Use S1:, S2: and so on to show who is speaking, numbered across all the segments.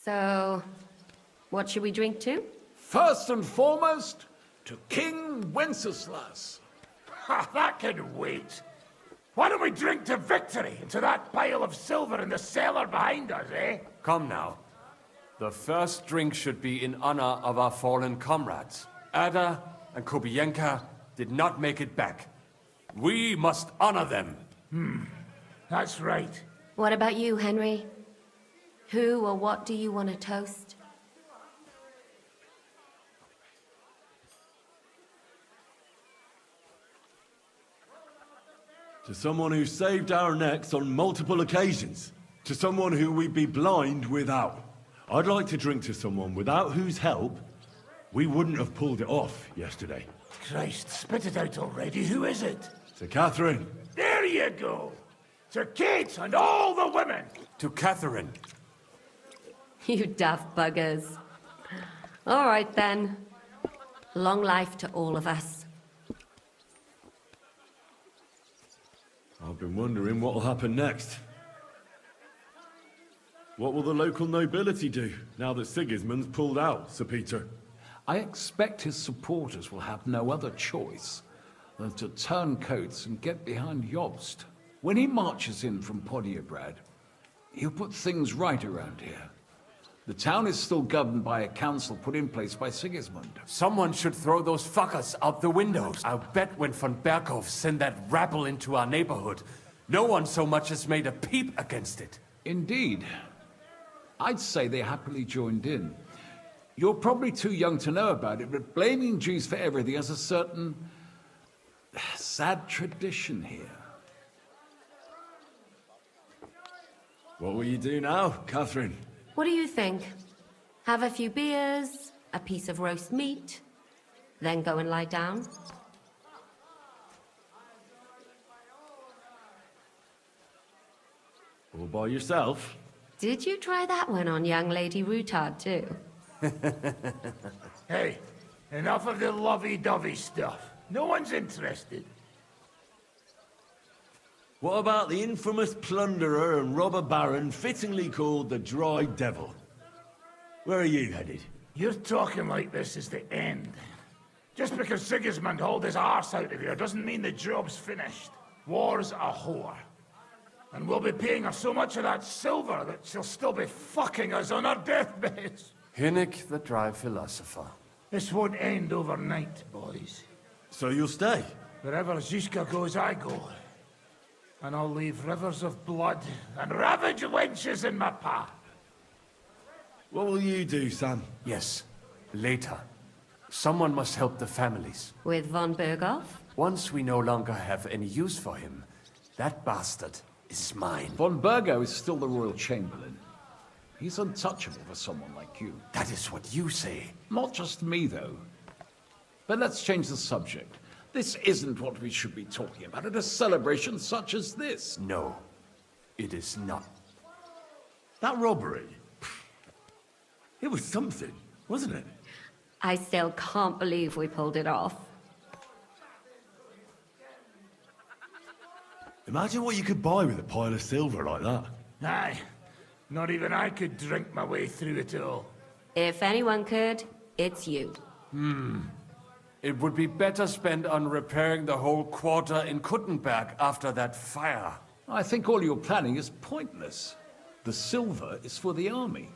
S1: So, what should we drink to?
S2: First and foremost, to King Wenceslas.
S3: Ha, that can wait. Why don't we drink to victory and to that pile of silver in the cellar behind us, eh?
S4: Come now. The first drink should be in honor of our fallen comrades. Ada and Kobienka did not make it back. We must honor them.
S3: That's right.
S1: What about you, Henry? Who or what do you want to toast?
S5: To someone who saved our necks on multiple occasions. To someone who we'd be blind without. I'd like to drink to someone without whose help we wouldn't have pulled it off yesterday.
S3: Christ, spit it out already. Who is it?
S5: To Catherine.
S3: There you go. To Kate and all the women.
S4: To Catherine.
S1: You daft buggers. All right, then. Long life to all of us.
S5: I've been wondering what will happen next. What will the local nobility do now that Sigismund's pulled out, Sir Peter?
S2: I expect his supporters will have no other choice than to turn coats and get behind Jobst. When he marches in from Podiebrad, he'll put things right around here. The town is still governed by a council put in place by Sigismund.
S4: Someone should throw those fuckers out the windows. I'll bet when von Berghoff sent that rabble into our neighborhood, no one so much as made a peep against it.
S2: Indeed. I'd say they happily joined in. You're probably too young to know about it, but blaming Jews for everything has a certain sad tradition here.
S5: What will you do now, Catherine?
S1: What do you think? Have a few beers, a piece of roast meat, then go and lie down?
S5: All by yourself?
S1: Did you try that one on young Lady Routard, too?
S3: Hey, enough of the lovey-dovey stuff. No one's interested.
S5: What about the infamous plunderer and robber baron fittingly called the Dry Devil? Where are you headed?
S3: You're talking like this is the end. Just because Sigismund hauled his arse out of here doesn't mean the job's finished. War's a whore. And we'll be paying her so much of that silver that she'll still be fucking us on our deathbeds.
S4: Hinnick, the dry philosopher.
S3: This won't end overnight, boys.
S5: So you'll stay?
S3: Wherever Zizka goes, I go. And I'll leave rivers of blood and ravaged wenches in my path.
S5: What will you do, Sam?
S4: Yes, later. Someone must help the families.
S1: With von Berghoff?
S4: Once we no longer have any use for him, that bastard is mine.
S2: Von Bergo is still the Royal Chamberlain. He's untouchable for someone like you.
S4: That is what you say.
S2: Not just me, though. But let's change the subject. This isn't what we should be talking about at a celebration such as this.
S4: No, it is not.
S5: That robbery? It was something, wasn't it?
S1: I still can't believe we pulled it off.
S5: Imagine what you could buy with a pile of silver like that.
S3: Aye, not even I could drink my way through it all.
S1: If anyone could, it's you.
S4: It would be better spent on repairing the whole quarter in Kuttenberg after that fire.
S2: I think all your planning is pointless. The silver is for the army,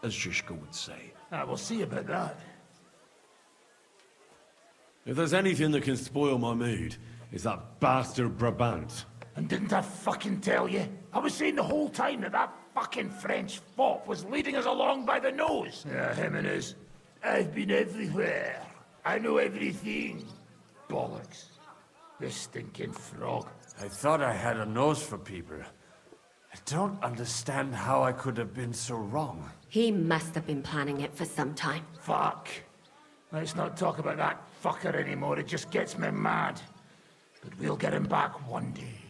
S2: as Zizka would say.
S3: We'll see about that.
S5: If there's anything that can spoil my mood, it's that bastard Brabant.
S3: And didn't I fucking tell you? I was saying the whole time that that fucking French fop was leading us along by the nose. Yeah, him and his, I've been everywhere. I know everything. Bollocks. This stinking frog.
S4: I thought I had a nose for people. I don't understand how I could have been so wrong.
S1: He must have been planning it for some time.
S3: Fuck. Let's not talk about that fucker anymore. It just gets me mad. But we'll get him back one day.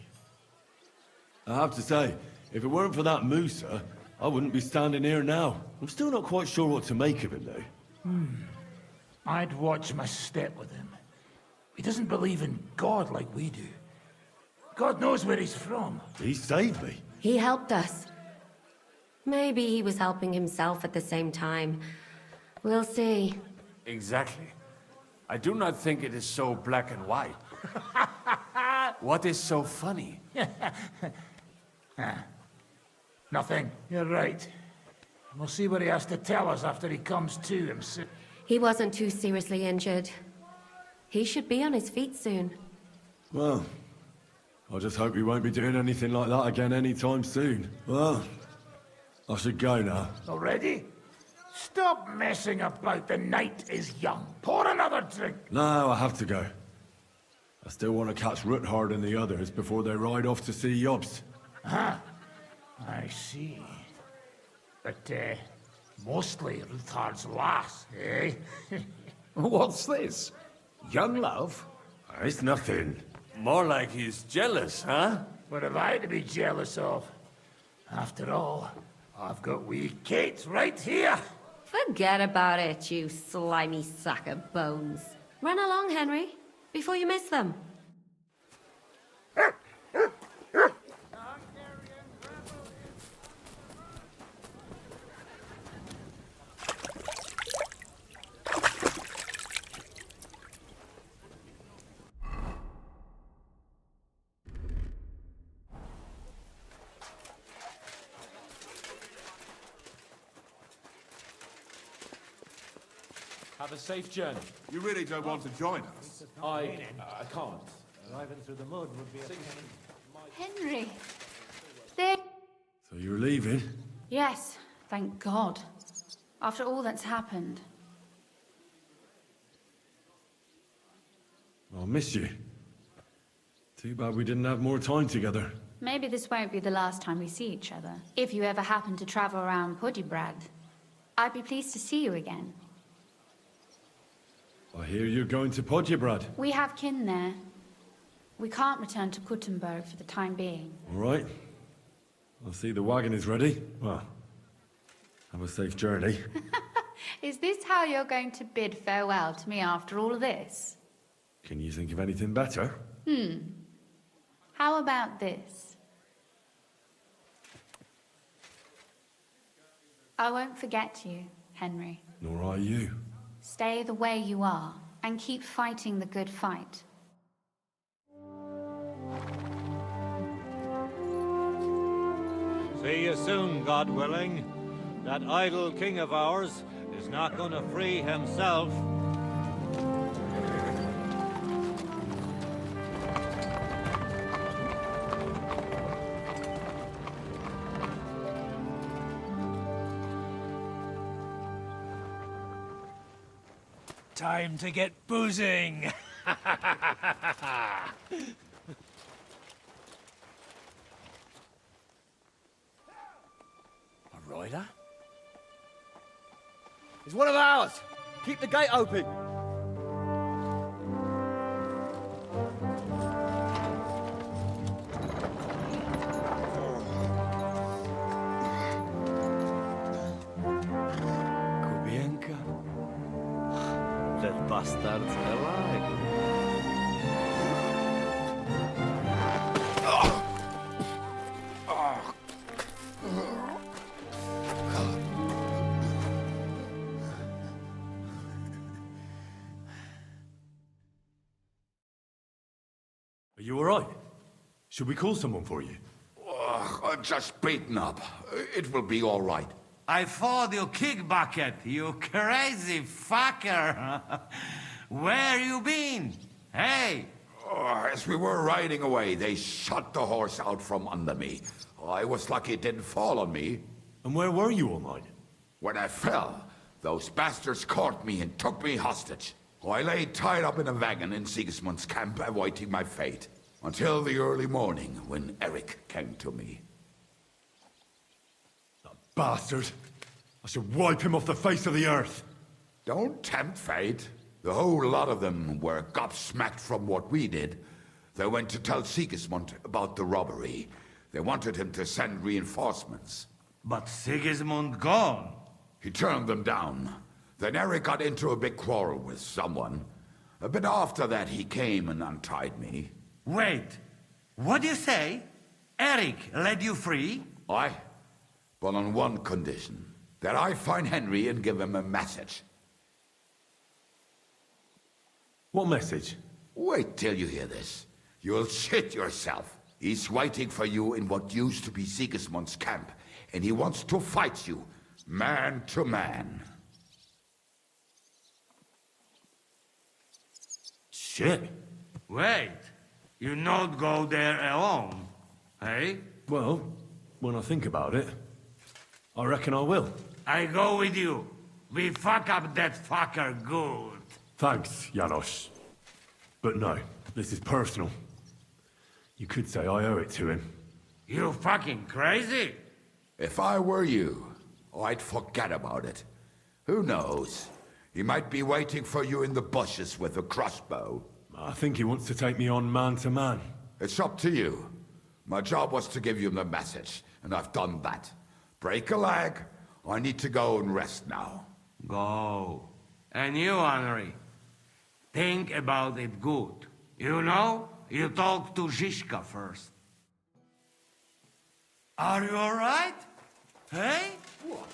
S5: I have to say, if it weren't for that Musa, I wouldn't be standing here now. I'm still not quite sure what to make of him, though.
S3: I'd watch my step with him. He doesn't believe in God like we do. God knows where he's from.
S5: He saved me.
S1: He helped us. Maybe he was helping himself at the same time. We'll see.
S4: Exactly. I do not think it is so black and white. What is so funny?
S3: Nothing. You're right. We'll see what he has to tell us after he comes to himself.
S1: He wasn't too seriously injured. He should be on his feet soon.
S5: Well, I just hope he won't be doing anything like that again anytime soon. Well, I should go now.
S3: Already? Stop messing about. The night is young. Pour another drink.
S5: No, I have to go. I still want to catch Ruthard and the others before they ride off to see Yobs.
S3: Huh. I see. But, mostly Ruthard's lass, eh?
S2: What's this? Young love?
S5: It's nothing.
S4: More like he's jealous, huh?
S3: What have I to be jealous of? After all, I've got wee Kate right here.
S1: Forget about it, you slimy sack of bones. Run along, Henry, before you miss them.
S6: Have a safe journey.
S7: You really don't want to join us?
S6: I can't. Driving through the mud would be a
S8: Henry. There.
S5: So you're leaving?
S8: Yes, thank God. After all that's happened.
S5: I'll miss you. Too bad we didn't have more time together.
S8: Maybe this won't be the last time we see each other. If you ever happen to travel around Podiebrad, I'd be pleased to see you again.
S5: I hear you're going to Podiebrad.
S8: We have kin there. We can't return to Kuttenberg for the time being.
S5: All right. I see the wagon is ready. Well, have a safe journey.
S8: Is this how you're going to bid farewell to me after all of this?
S5: Can you think of anything better?
S8: How about this? I won't forget you, Henry.
S5: Nor are you.
S8: Stay the way you are, and keep fighting the good fight.
S9: See you soon, God willing. That idle king of ours is not going to free himself.
S3: Time to get boozing.
S6: A rider? He's one of ours! Keep the gate open! Kubienka? That bastard's alive.
S5: Are you all right? Should we call someone for you?
S7: I'm just beaten up. It will be all right.
S10: I thought you kick bucket, you crazy fucker. Where you been? Hey!
S7: As we were riding away, they shot the horse out from under me. I was lucky it didn't fall on me.
S5: And where were you all night?
S7: When I fell, those bastards caught me and took me hostage. I lay tied up in a wagon in Sigismund's camp, awaiting my fate. Until the early morning, when Eric came to me.
S5: That bastard! I should wipe him off the face of the earth!
S7: Don't tempt fate. The whole lot of them were gobsmacked from what we did. They went to tell Sigismund about the robbery. They wanted him to send reinforcements.
S10: But Sigismund gone.
S7: He turned them down. Then Eric got into a big quarrel with someone. A bit after that, he came and untied me.
S10: Wait, what do you say? Eric led you free?
S7: Aye. But on one condition. That I find Henry and give him a message.
S5: What message?
S7: Wait till you hear this. You'll shit yourself. He's waiting for you in what used to be Sigismund's camp, and he wants to fight you, man to man.
S5: Shit.
S10: Wait, you not go there alone, hey?
S5: Well, when I think about it, I reckon I will.
S10: I go with you. We fuck up that fucker good.
S5: Thanks, Janos. But no, this is personal. You could say I owe it to him.
S10: You fucking crazy?
S7: If I were you, I'd forget about it. Who knows? He might be waiting for you in the bushes with a crossbow.
S5: I think he wants to take me on man to man.
S7: It's up to you. My job was to give you the message, and I've done that. Break a leg. I need to go and rest now.
S10: Go. And you, Henry, think about it good. You know, you talk to Zizka first. Are you all right? Hey? What?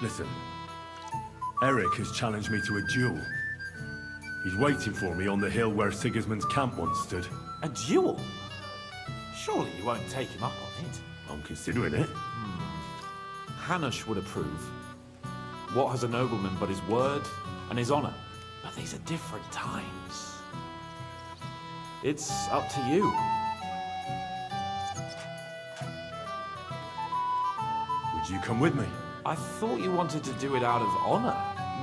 S5: Listen, Eric has challenged me to a duel. He's waiting for me on the hill where Sigismund's camp once stood.
S6: A duel? Surely you won't take him up on it.
S5: I'm considering it.
S6: Hanush would approve. What has a nobleman but his word and his honor? But these are different times. It's up to you.
S5: Would you come with me?
S6: I thought you wanted to do it out of honor.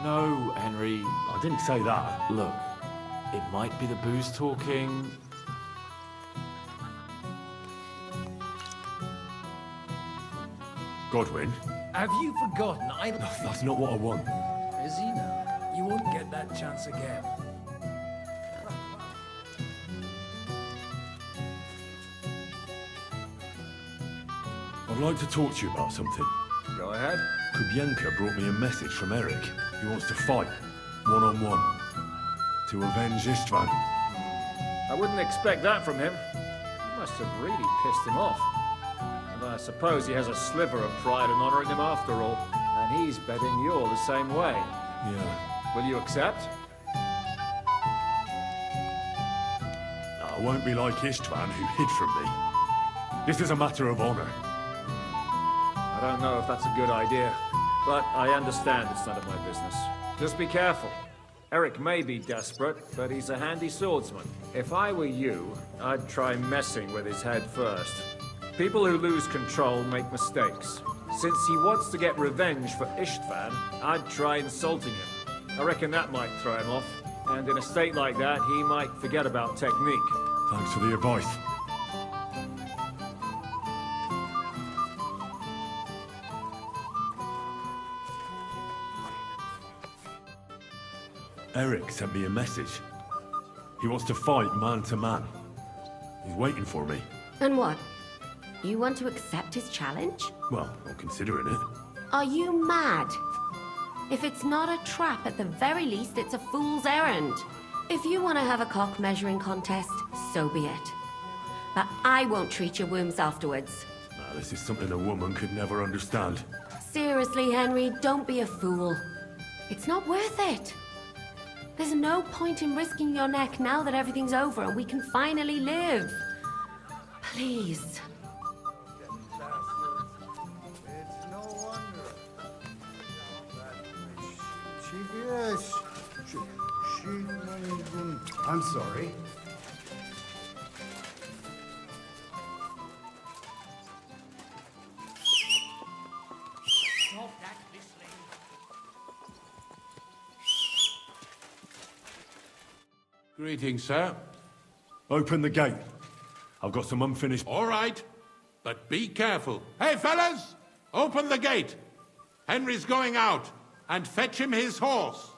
S6: No, Henry.
S5: I didn't say that.
S6: Look, it might be the booze talking.
S5: Godwin?
S11: Have you forgotten?
S5: That's not what I want.
S11: Is he now? You won't get that chance again.
S5: I'd like to talk to you about something.
S11: Go ahead.
S5: Kubienka brought me a message from Eric. He wants to fight, one-on-one, to avenge Istvan.
S11: I wouldn't expect that from him. You must have really pissed him off. And I suppose he has a sliver of pride in honoring him after all. And he's betting you're the same way.
S5: Yeah.
S11: Will you accept?
S5: I won't be like Istvan, who hid from me. This is a matter of honor.
S11: I don't know if that's a good idea, but I understand it's none of my business. Just be careful. Eric may be desperate, but he's a handy swordsman. If I were you, I'd try messing with his head first. People who lose control make mistakes. Since he wants to get revenge for Istvan, I'd try insulting him. I reckon that might throw him off. And in a state like that, he might forget about technique.
S5: Thanks for the advice. Eric sent me a message. He wants to fight man to man. He's waiting for me.
S1: And what? You want to accept his challenge?
S5: Well, I'm considering it.
S1: Are you mad? If it's not a trap, at the very least, it's a fool's errand. If you want to have a cock measuring contest, so be it. But I won't treat your wounds afterwards.
S5: Now, this is something a woman could never understand.
S1: Seriously, Henry, don't be a fool. It's not worth it. There's no point in risking your neck now that everything's over and we can finally live. Please.
S3: I'm sorry.
S10: Stop that whistling.
S12: Greetings, sir.
S5: Open the gate. I've got some unfinished...
S12: All right, but be careful. Hey, fellas! Open the gate! Henry's going out, and fetch him his horse.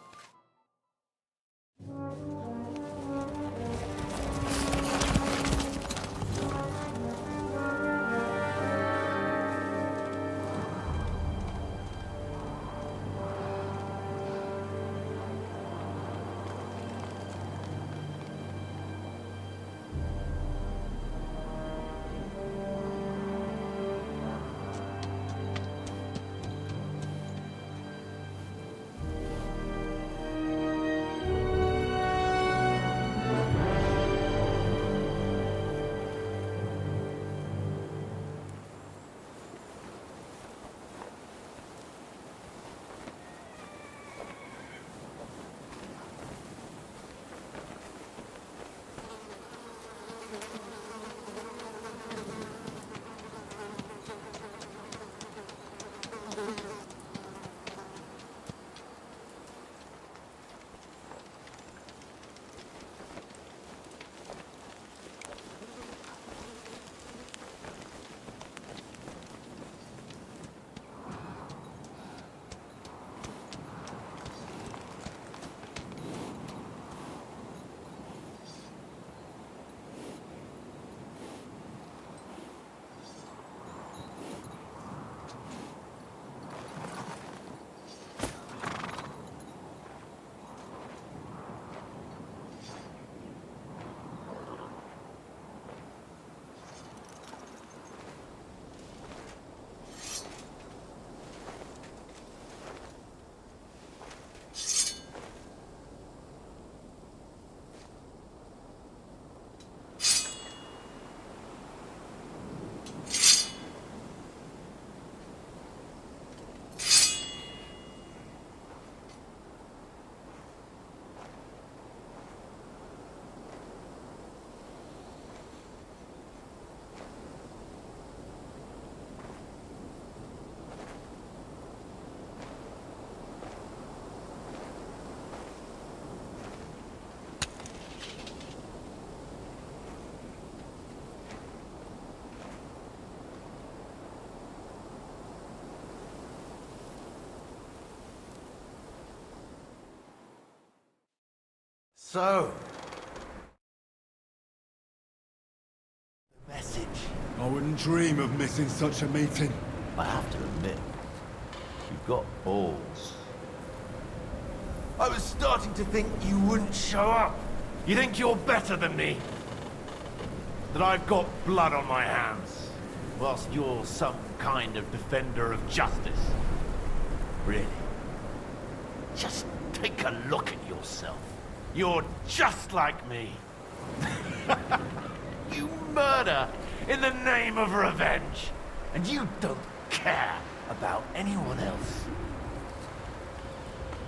S3: So... the message.
S5: I wouldn't dream of missing such a meeting.
S3: I have to admit, you've got balls. I was starting to think you wouldn't show up. You think you're better than me? That I've got blood on my hands, whilst you're some kind of defender of justice. Really? Just take a look at yourself. You're just like me. You murder in the name of revenge. And you don't care about anyone else.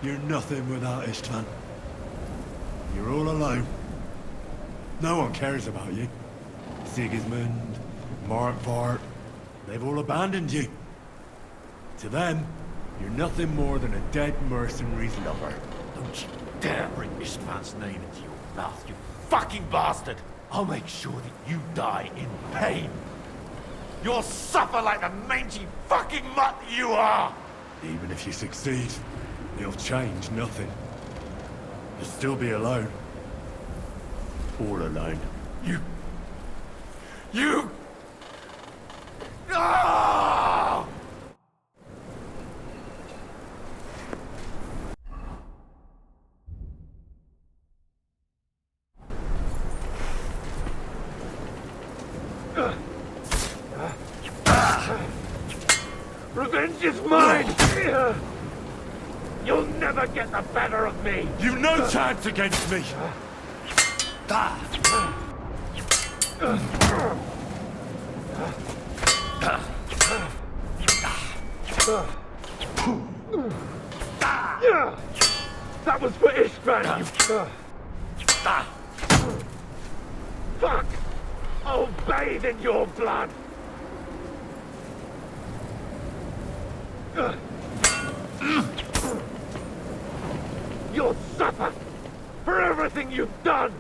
S5: You're nothing without Istvan. You're all alone. No one cares about you. Sigismund, Markvart, they've all abandoned you. To them, you're nothing more than a dead mercenary's lover.
S3: Don't you dare bring Istvan's name into your mouth, you fucking bastard! I'll make sure that you die in pain. You'll suffer like the mangy fucking mutt you are!
S5: Even if you succeed, it'll change nothing. You'll still be alone. All alone.
S3: You... Ah! Revenge is mine! You'll never get the better of me!
S5: You've no chance against me!
S3: That was for Istvan, you... Fuck! I'll bathe in your blood! You'll suffer for everything you've done!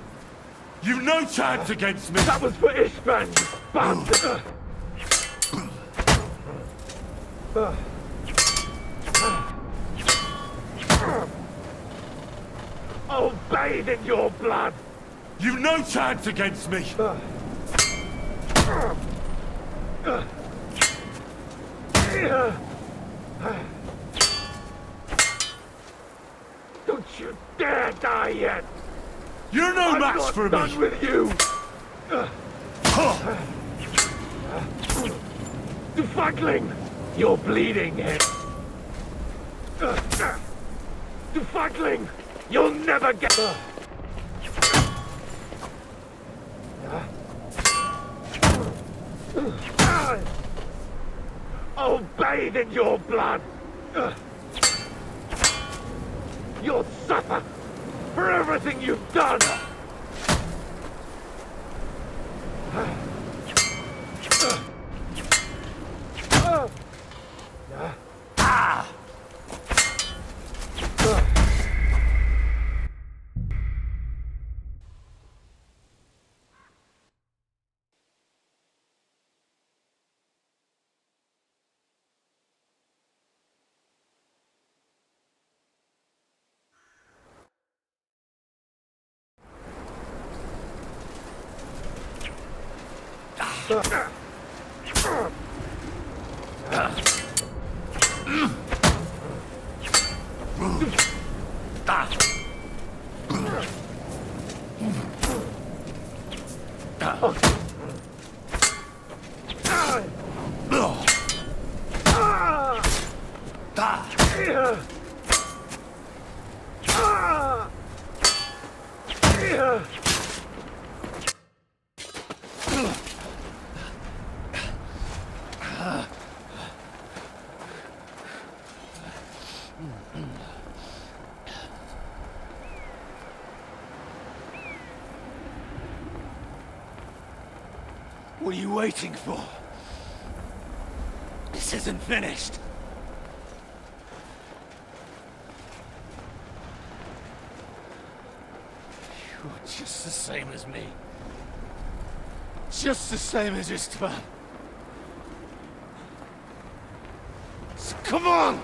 S5: You've no chance against me!
S3: That was for Ishvan, you bastard! I'll bathe in your blood!
S5: You've no chance against me!
S3: Don't you dare die yet!
S5: You're no match for me!
S3: I'm not done with you! Defugling! You're bleeding, Ed. Defugling! You'll never get... I'll bathe in your blood! You'll suffer for everything you've done!
S13: What are you waiting for? This isn't finished. You're just the same as me. Just the same as Istvan. So come on!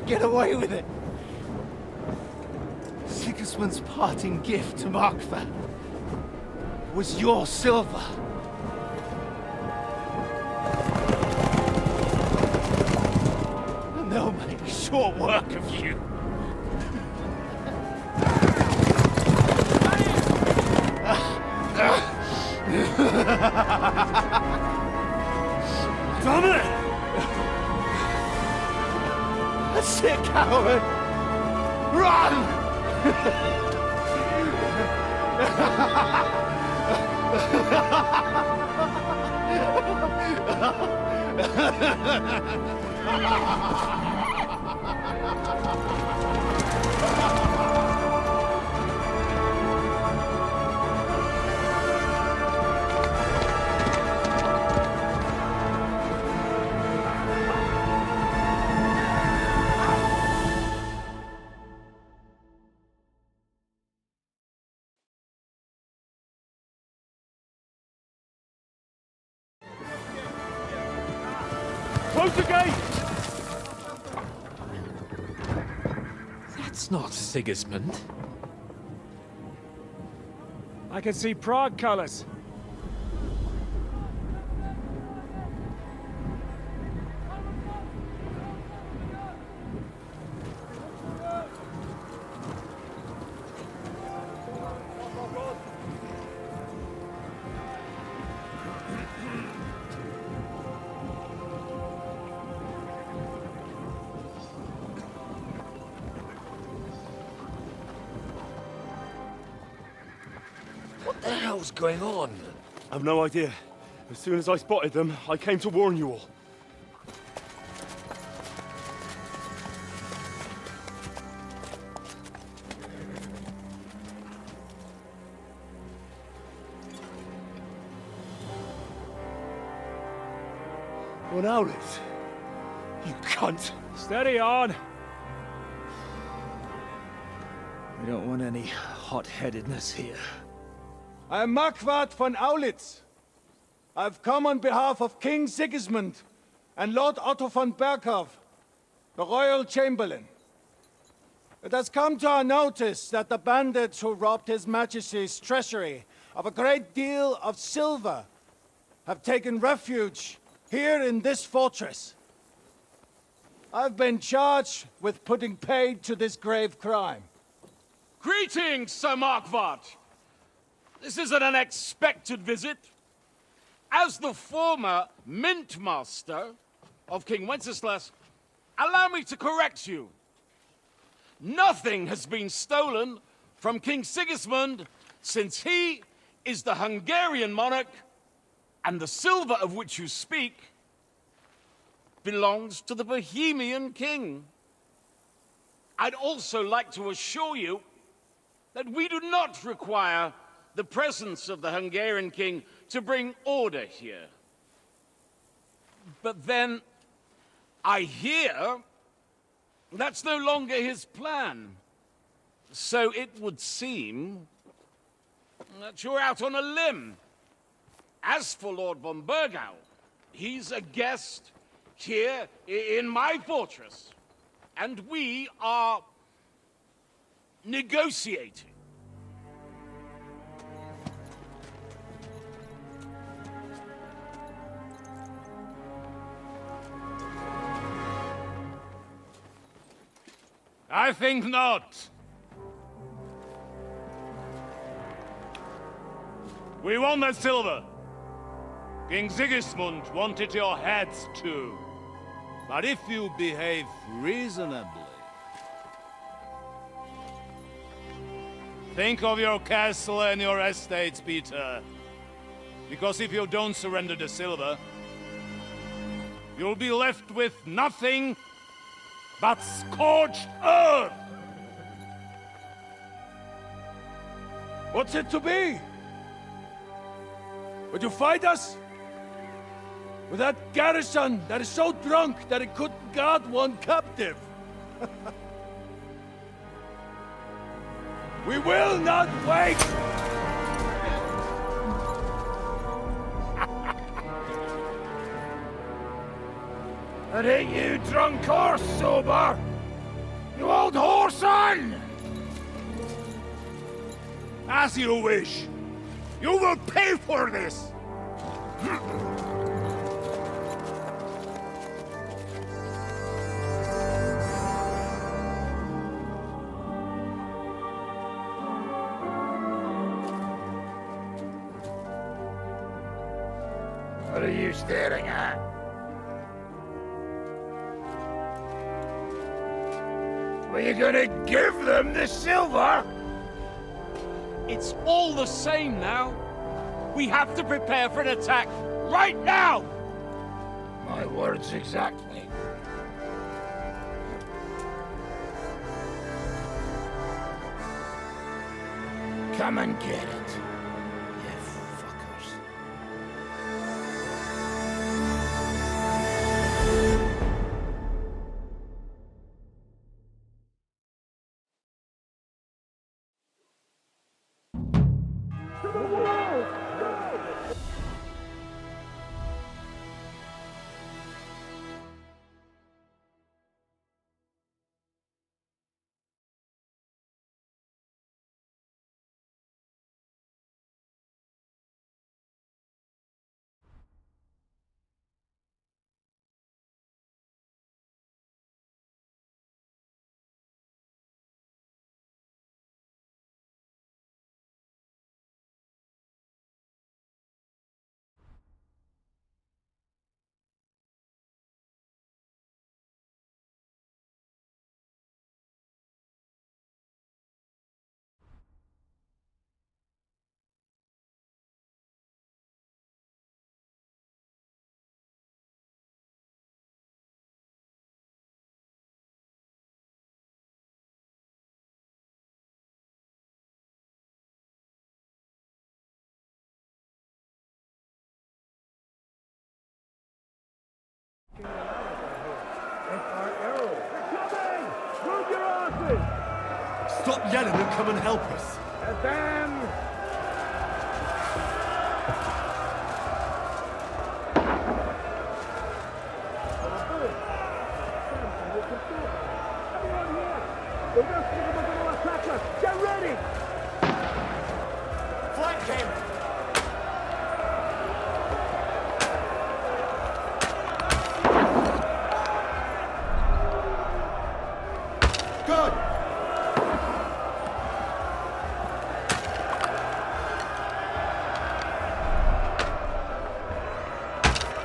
S13: Get away with it! Sigismund's parting gift to Markva was your silver. And they'll make short work of you. Damn it! That's it, coward! Run!
S11: Close the gate!
S6: That's not Sigismund.
S11: I can see Prague colors. the hell's going on?
S5: I've no idea. As soon as I spotted them, I came to warn you all. One outlet. You cunt.
S11: Steady on. We don't want any hot-headedness here.
S13: I am Marquardt von Aulitz. I've come on behalf of King Sigismund and Lord Otto von Berghoff, the Royal Chamberlain. It has come to our notice that the bandits who robbed His Majesty's treasury of a great deal of silver have taken refuge here in this fortress. I've been charged with putting paid to this grave crime.
S14: Greetings, Sir Marquardt. This is an unexpected visit. As the former Mint Master of King Wenceslas, allow me to correct you. Nothing has been stolen from King Sigismund since he is the Hungarian monarch, and the silver of which you speak belongs to the Bohemian king. I'd also like to assure you that we do not require the presence of the Hungarian king to bring order here. But then, I hear that's no longer his plan. So it would seem that you're out on a limb. As for Lord von Bergau, he's a guest here in my fortress, and we are negotiating.
S9: I think not. We want that silver. King Sigismund wanted your heads too. But if you behave reasonably... Think of your castle and your estates, Peter. Because if you don't surrender the silver, you'll be left with nothing but scorched earth!
S13: What's it to be? Would you fight us? With that garrison that is so drunk that it couldn't guard one captive? We will not wait!
S3: That ain't you drunk or sober! You old whoreson!
S9: As you wish. You will pay for this!
S3: What are you staring at? Were you gonna give them the silver?
S14: It's all the same now. We have to prepare for an attack right now!
S3: My words exactly. Come and get it.
S5: Stop yelling and come and help us.
S13: Get ready!
S3: Flank him!
S5: Good!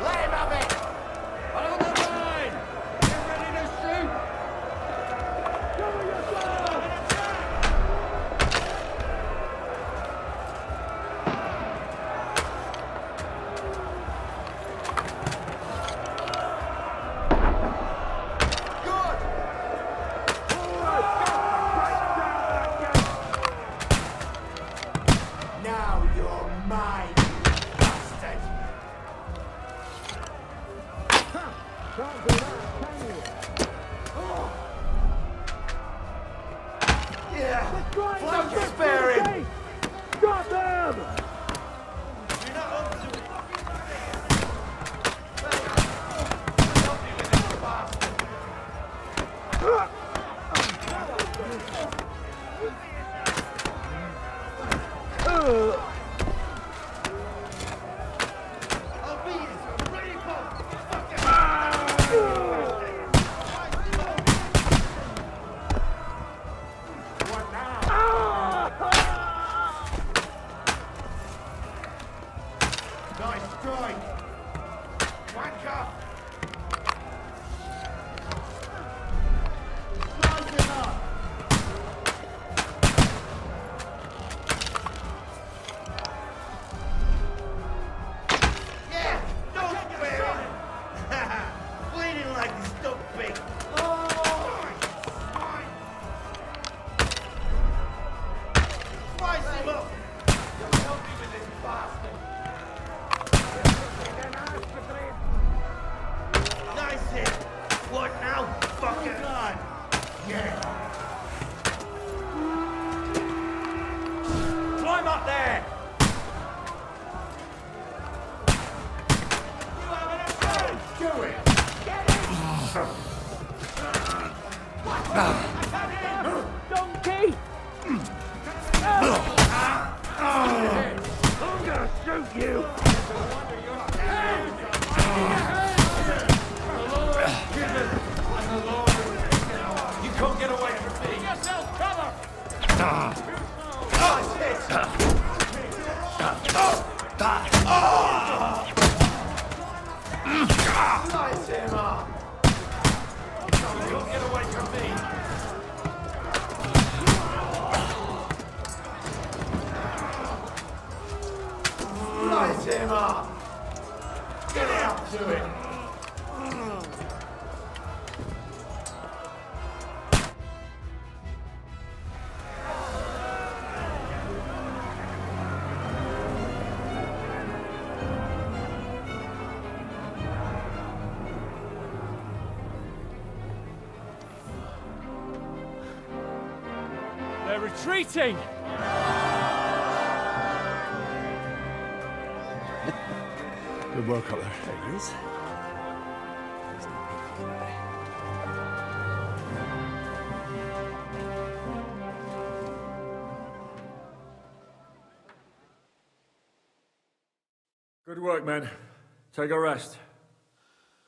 S3: Let him have it!
S5: Along the line! Get ready to shoot!
S13: Cover yourself!
S3: Now you're mine, bastard!
S13: Can't do that, can you?
S3: Yeah!
S13: Right,
S3: Flank
S13: now,
S3: is sparing!
S13: hey, stop them!
S3: Nice strike! Wanker! Slice him up! Yeah! Don't spare him! Bleeding like he's still big! Slice him up! Don't help me with this bastard! Nice hit! What now, fucker? God! Yeah! Climb up there! You having a go? Do it! Get him!
S13: Donkey! I'm gonna shoot you!
S3: You can't get away from me! Yourself cover! Nice hit! Slice him up! You can't get away from me! Slice him up! Get out to it!
S11: They're retreating!
S5: Good work up there.
S11: There he is. Good work, men. Take a rest.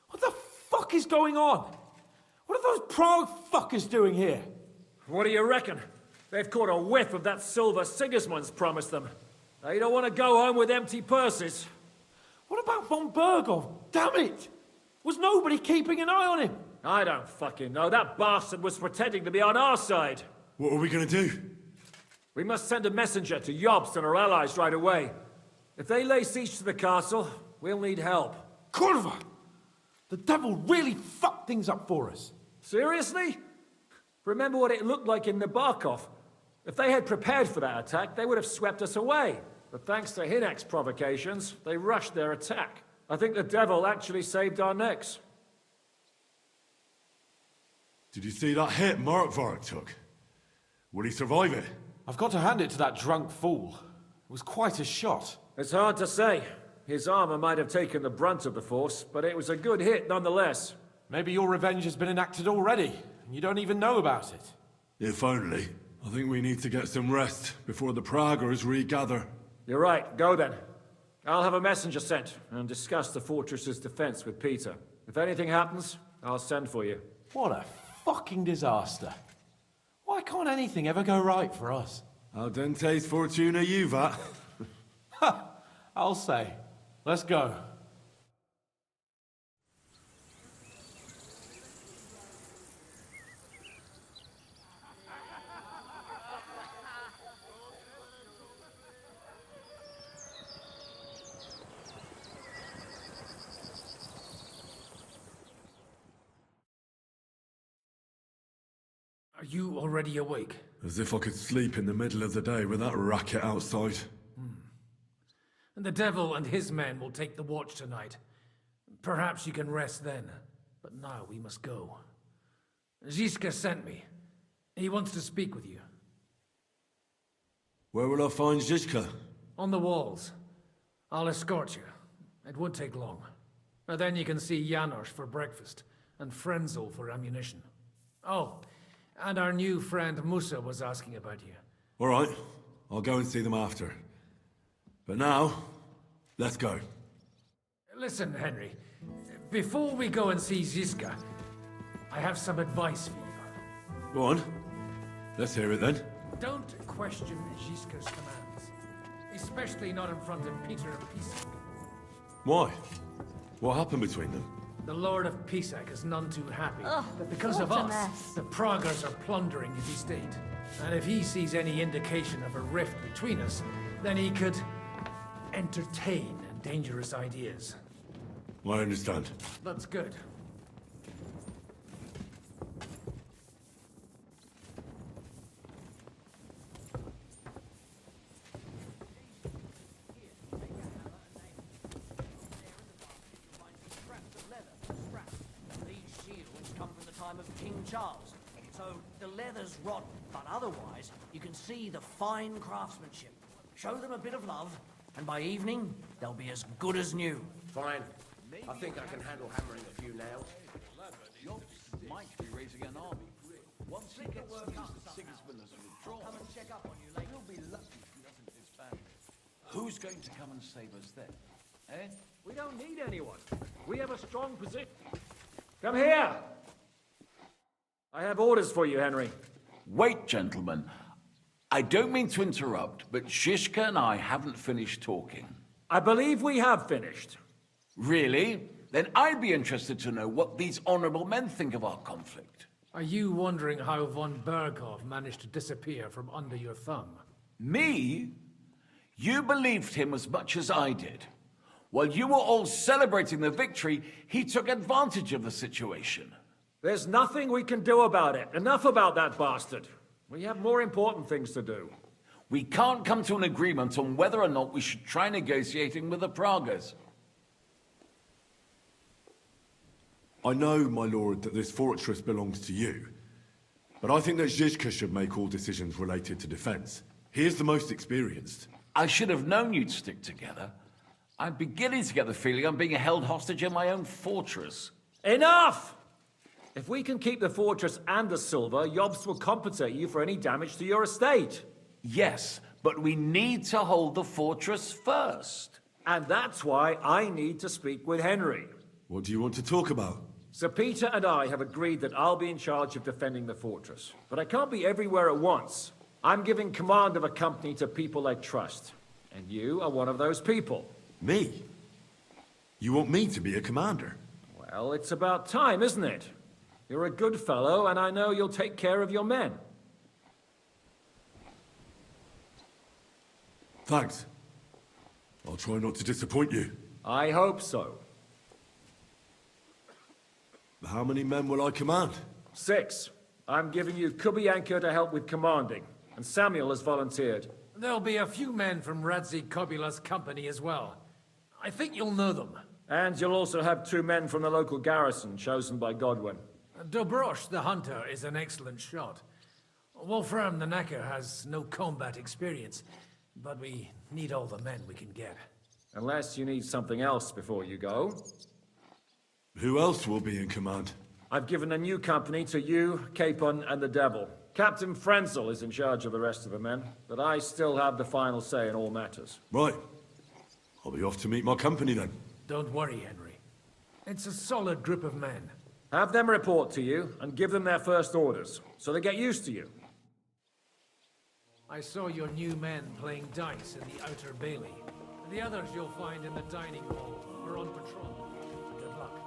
S6: What the fuck is going on? What are those Prague fuckers doing here?
S11: What do you reckon? They've caught a whiff of that silver Sigismund's promised them. They don't want to go home with empty purses.
S6: What about von Bergov? Damn it! Was nobody keeping an eye on him?
S11: I don't fucking know. That bastard was pretending to be on our side.
S5: What are we gonna do?
S11: We must send a messenger to Jobst and our allies right away. If they lay siege to the castle, we'll need help.
S6: Kurva! The devil really fucked things up for us.
S11: Seriously? Remember what it looked like in Nabokov. If they had prepared for that attack, they would have swept us away. But thanks to Hinek's provocations, they rushed their attack. I think the devil actually saved our necks.
S5: Did you see that hit Markvark took? Will he survive it?
S6: I've got to hand it to that drunk fool. It was quite a shot.
S11: It's hard to say. His armor might have taken the brunt of the force, but it was a good hit nonetheless.
S6: Maybe your revenge has been enacted already, and you don't even know about it.
S5: If only. I think we need to get some rest before the Praggers regather.
S11: You're right, go then. I'll have a messenger sent and discuss the fortress's defense with Peter. If anything happens, I'll send for you.
S6: What a fucking disaster. Why can't anything ever go right for us?
S5: Al dente's fortuna juvat.
S6: Ha! I'll say. Let's go.
S15: Are you already awake?
S5: As if I could sleep in the middle of the day with that racket outside.
S15: And the devil and his men will take the watch tonight. Perhaps you can rest then. But now we must go. Zizka sent me. He wants to speak with you.
S5: Where will I find Zizka?
S15: On the walls. I'll escort you. It won't take long. And then you can see Janos for breakfast, and Frenzel for ammunition. Oh, and our new friend Musa was asking about you.
S5: All right, I'll go and see them after. But now, let's go.
S15: Listen, Henry. Before we go and see Zizka, I have some advice for you.
S5: Go on. Let's hear it then.
S15: Don't question Zizka's commands. Especially not in front of Peter and Pisak.
S5: Why? What happened between them?
S15: The Lord of Pisak is none too happy.
S1: Ugh,
S15: But because of
S1: what a
S15: us,
S1: mess.
S15: the Praggers are plundering his estate. And if he sees any indication of a rift between us, then he could entertain dangerous ideas.
S5: I understand.
S15: That's good.
S16: These shields come from the time of King Charles, so the leather's rotten, but otherwise you can see the fine craftsmanship. Show them a bit of love, and by evening they'll be as good as new.
S10: Fine. I think I can handle hammering a few nails.
S2: Might be raising an army. Once he gets Sigismund has withdrawn,
S16: Come and check up on you later.
S2: we'll be lucky if he doesn't disband. Who's going to come and save us then? Eh?
S11: We don't need anyone. We have a strong position. Come here! I have orders for you, Henry.
S2: Wait, gentlemen. I don't mean to interrupt, but Zizka and I haven't finished talking.
S11: I believe we have finished.
S2: Really? Then I'd be interested to know what these honorable men think of our conflict.
S15: Are you wondering how von Berghoff managed to disappear from under your thumb?
S2: Me? You believed him as much as I did. While you were all celebrating the victory, he took advantage of the situation.
S11: There's nothing we can do about it. Enough about that bastard. We have more important things to do.
S2: We can't come to an agreement on whether or not we should try negotiating with the Praggers.
S5: I know, my lord, that this fortress belongs to you. But I think that Zizka should make all decisions related to defense. He is the most experienced.
S2: I should have known you'd stick together. I'm beginning to get the feeling I'm being held hostage in my own fortress.
S11: Enough! If we can keep the fortress and the silver, Jobst will compensate you for any damage to your estate.
S2: Yes, but we need to hold the fortress first.
S11: And that's why I need to speak with Henry.
S5: What do you want to talk about?
S11: Sir Peter and I have agreed that I'll be in charge of defending the fortress. But I can't be everywhere at once. I'm giving command of a company to people I trust. And you are one of those people.
S5: Me? You want me to be a commander?
S11: Well, it's about time, isn't it? You're a good fellow, and I know you'll take care of your men.
S5: Thanks. I'll try not to disappoint you.
S11: I hope so.
S5: How many men will I command?
S11: 6. I'm giving you Kubianka to help with commanding, and Samuel has volunteered.
S15: There'll be a few men from Radzi Kobula's company as well. I think you'll know them.
S11: And you'll also have 2 men from the local garrison, chosen by Godwin.
S15: Dobrosh, the hunter, is an excellent shot. Wolfram the Knacker has no combat experience, but we need all the men we can get.
S11: Unless you need something else before you go.
S5: Who else will be in command?
S11: I've given a new company to you, Capon, and the Devil. Captain Frenzel is in charge of the rest of the men, but I still have the final say in all matters.
S5: Right. I'll be off to meet my company then.
S15: Don't worry, Henry. It's a solid group of men.
S11: Have them report to you, and give them their first orders, so they get used to you.
S15: I saw your new men playing dice in the outer bailey. The others you'll find in the dining hall or on patrol. Good luck.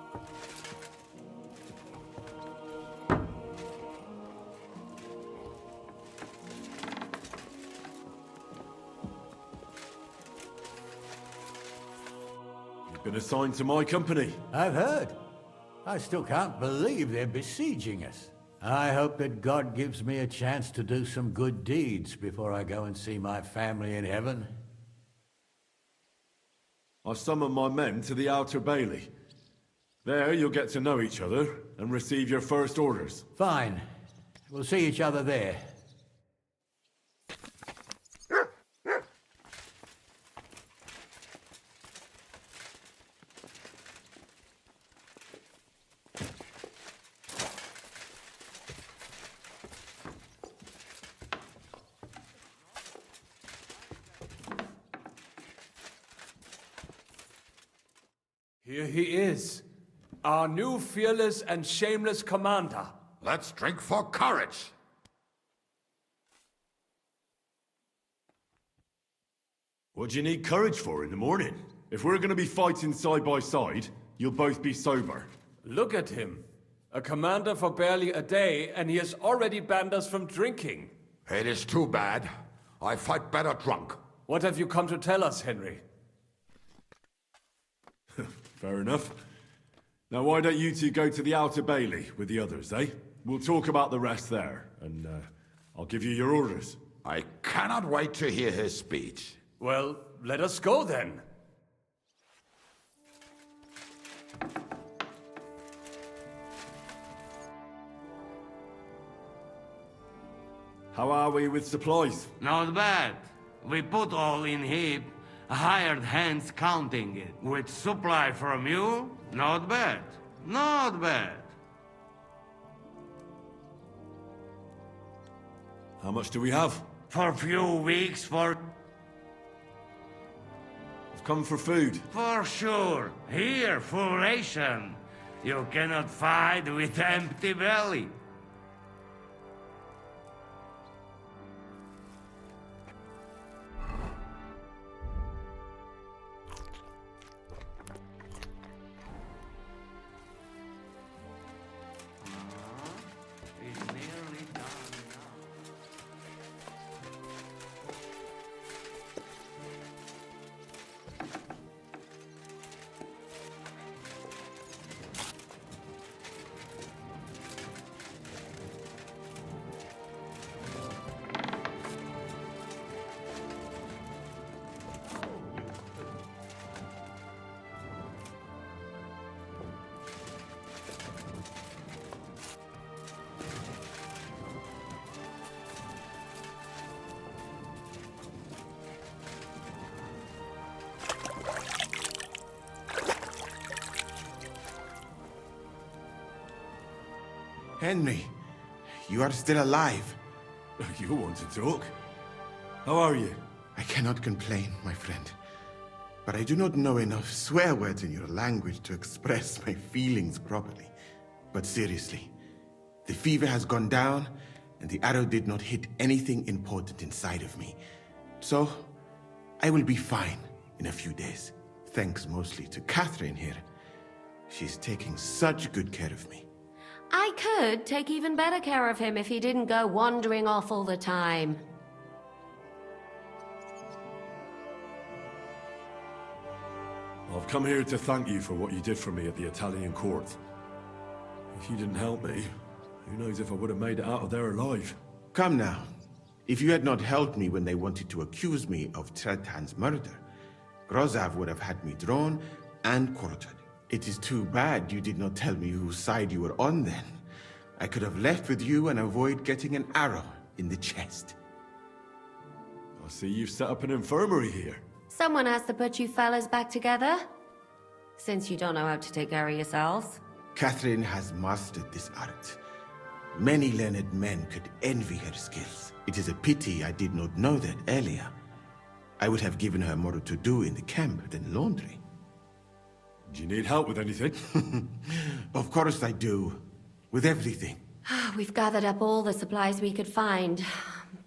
S5: You've been assigned to my company.
S17: I've heard. I still can't believe they're besieging us. I hope that God gives me a chance to do some good deeds before I go and see my family in heaven.
S5: I've summoned my men to the outer bailey. There you'll get to know each other and receive your first orders.
S17: Fine. We'll see each other there.
S4: Here he is, our new fearless and shameless commander.
S7: Let's drink for courage.
S5: What do you need courage for in the morning? If we're going to be fighting side by side, you'll both be sober.
S4: Look at him. A commander for barely a day, and he has already banned us from drinking.
S7: It is too bad. I fight better drunk.
S4: What have you come to tell us, Henry?
S5: Fair enough. Now why don't you two go to the outer bailey with the others, eh? We'll talk about the rest there, and I'll give you your orders.
S7: I cannot wait to hear his speech.
S4: Well, let us go then.
S5: How are we with supplies?
S10: Not bad. We put all in heap. Hired hands counting it. With supply from you, not bad. Not bad.
S5: How much do we have?
S10: For a few weeks,
S5: I've come for food.
S10: For sure. Here, full ration. You cannot fight with empty belly.
S18: Henry, you are still alive.
S5: You want to talk? How are you?
S18: I cannot complain, my friend. But I do not know enough swear words in your language to express my feelings properly. But seriously, the fever has gone down, and the arrow did not hit anything important inside of me. So, I will be fine in a few days. Thanks mostly to Catherine here. She's taking such good care of me.
S1: I could take even better care of him if he didn't go wandering off all the time.
S5: I've come here to thank you for what you did for me at the Italian court. If you didn't help me, who knows if I would have made it out of there alive.
S18: Come now. If you had not helped me when they wanted to accuse me of Tretan's murder, Grozav would have had me drawn and quartered. It is too bad you did not tell me whose side you were on then. I could have left with you and avoid getting an arrow. in the chest.
S5: I see you've set up an infirmary here.
S1: Someone has to put you fellas back together. Since you don't know how to take care of yourselves.
S18: Catherine has mastered this art. Many learned men could envy her skills. It is a pity I did not know that earlier. I would have given her more to do in the camp than laundry.
S5: Do you need help with anything?
S18: Of course I do. With everything.
S1: We've gathered up all the supplies we could find,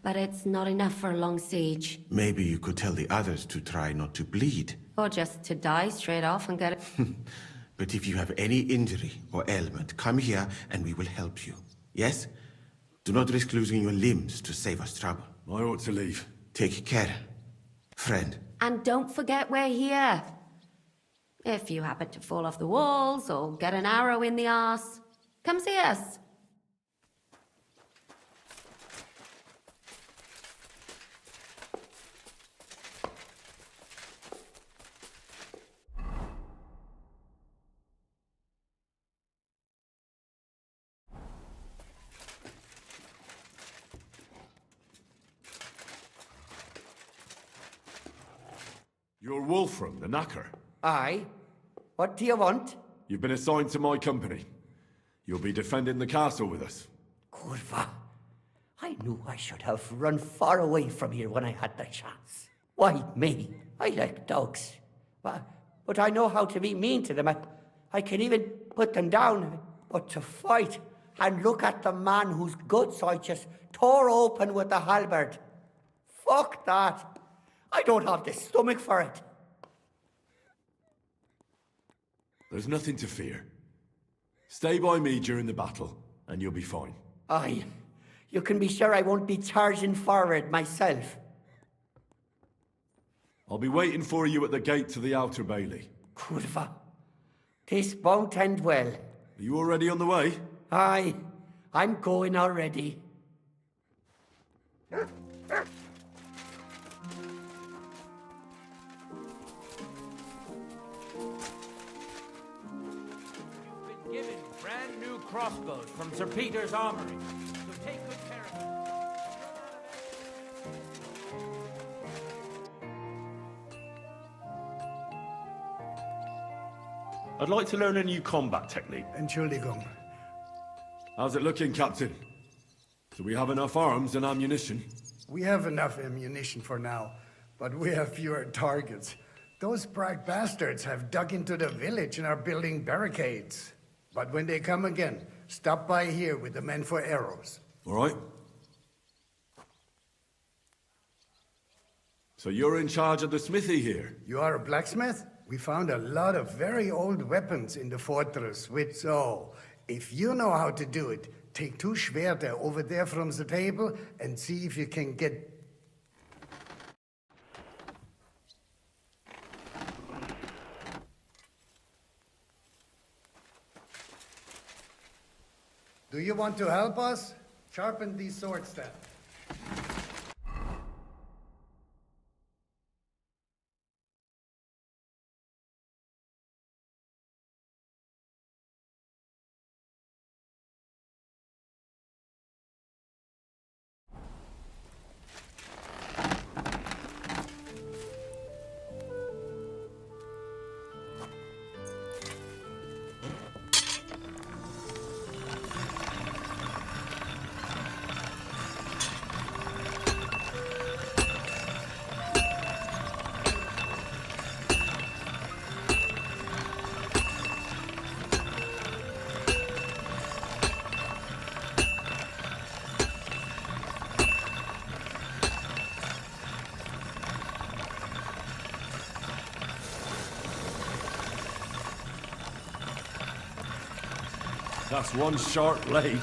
S1: but it's not enough for a long siege.
S18: Maybe you could tell the others to try not to bleed.
S1: Or just to die straight off and get it.
S18: But if you have any injury or ailment, come here and we will help you. Yes? Do not risk losing your limbs to save us trouble.
S5: I ought to leave.
S18: Take care, friend.
S1: And don't forget we're here. If you happen to fall off the walls or get an arrow in the arse, come see us.
S5: You're Wolfram, the knacker.
S19: Aye. What do you want?
S5: You've been assigned to my company. You'll be defending the castle with us.
S19: Kurva. I knew I should have run far away from here when I had the chance. Why me? I like dogs. But I know how to be mean to them. I can even put them down. But to fight and look at the man whose guts I just tore open with the halberd. Fuck that. I don't have the stomach for it.
S5: There's nothing to fear. Stay by me during the battle, and you'll be fine.
S19: Aye. You can be sure I won't be charging forward myself.
S5: I'll be waiting for you at the gate to the outer bailey.
S19: Kurva. This won't end well.
S5: Are you already on the way?
S19: Aye. I'm going already.
S10: Given brand new crossbows from Sir Peter's armory. So take good care of them.
S5: I'd like to learn a new combat technique.
S20: Entschuldigung.
S5: How's it looking, Captain? Do we have enough arms and ammunition?
S20: We have enough ammunition for now, but we have fewer targets. Those brag bastards have dug into the village and are building barricades. But when they come again, stop by here with the men for arrows.
S5: All right. So you're in charge of the smithy here?
S20: You are a blacksmith? We found a lot of very old weapons in the fortress, so if you know how to do it, take 2 Schwerter over there from the table and see if you can get... Do you want to help us? Sharpen these swords then.
S5: That's one sharp blade.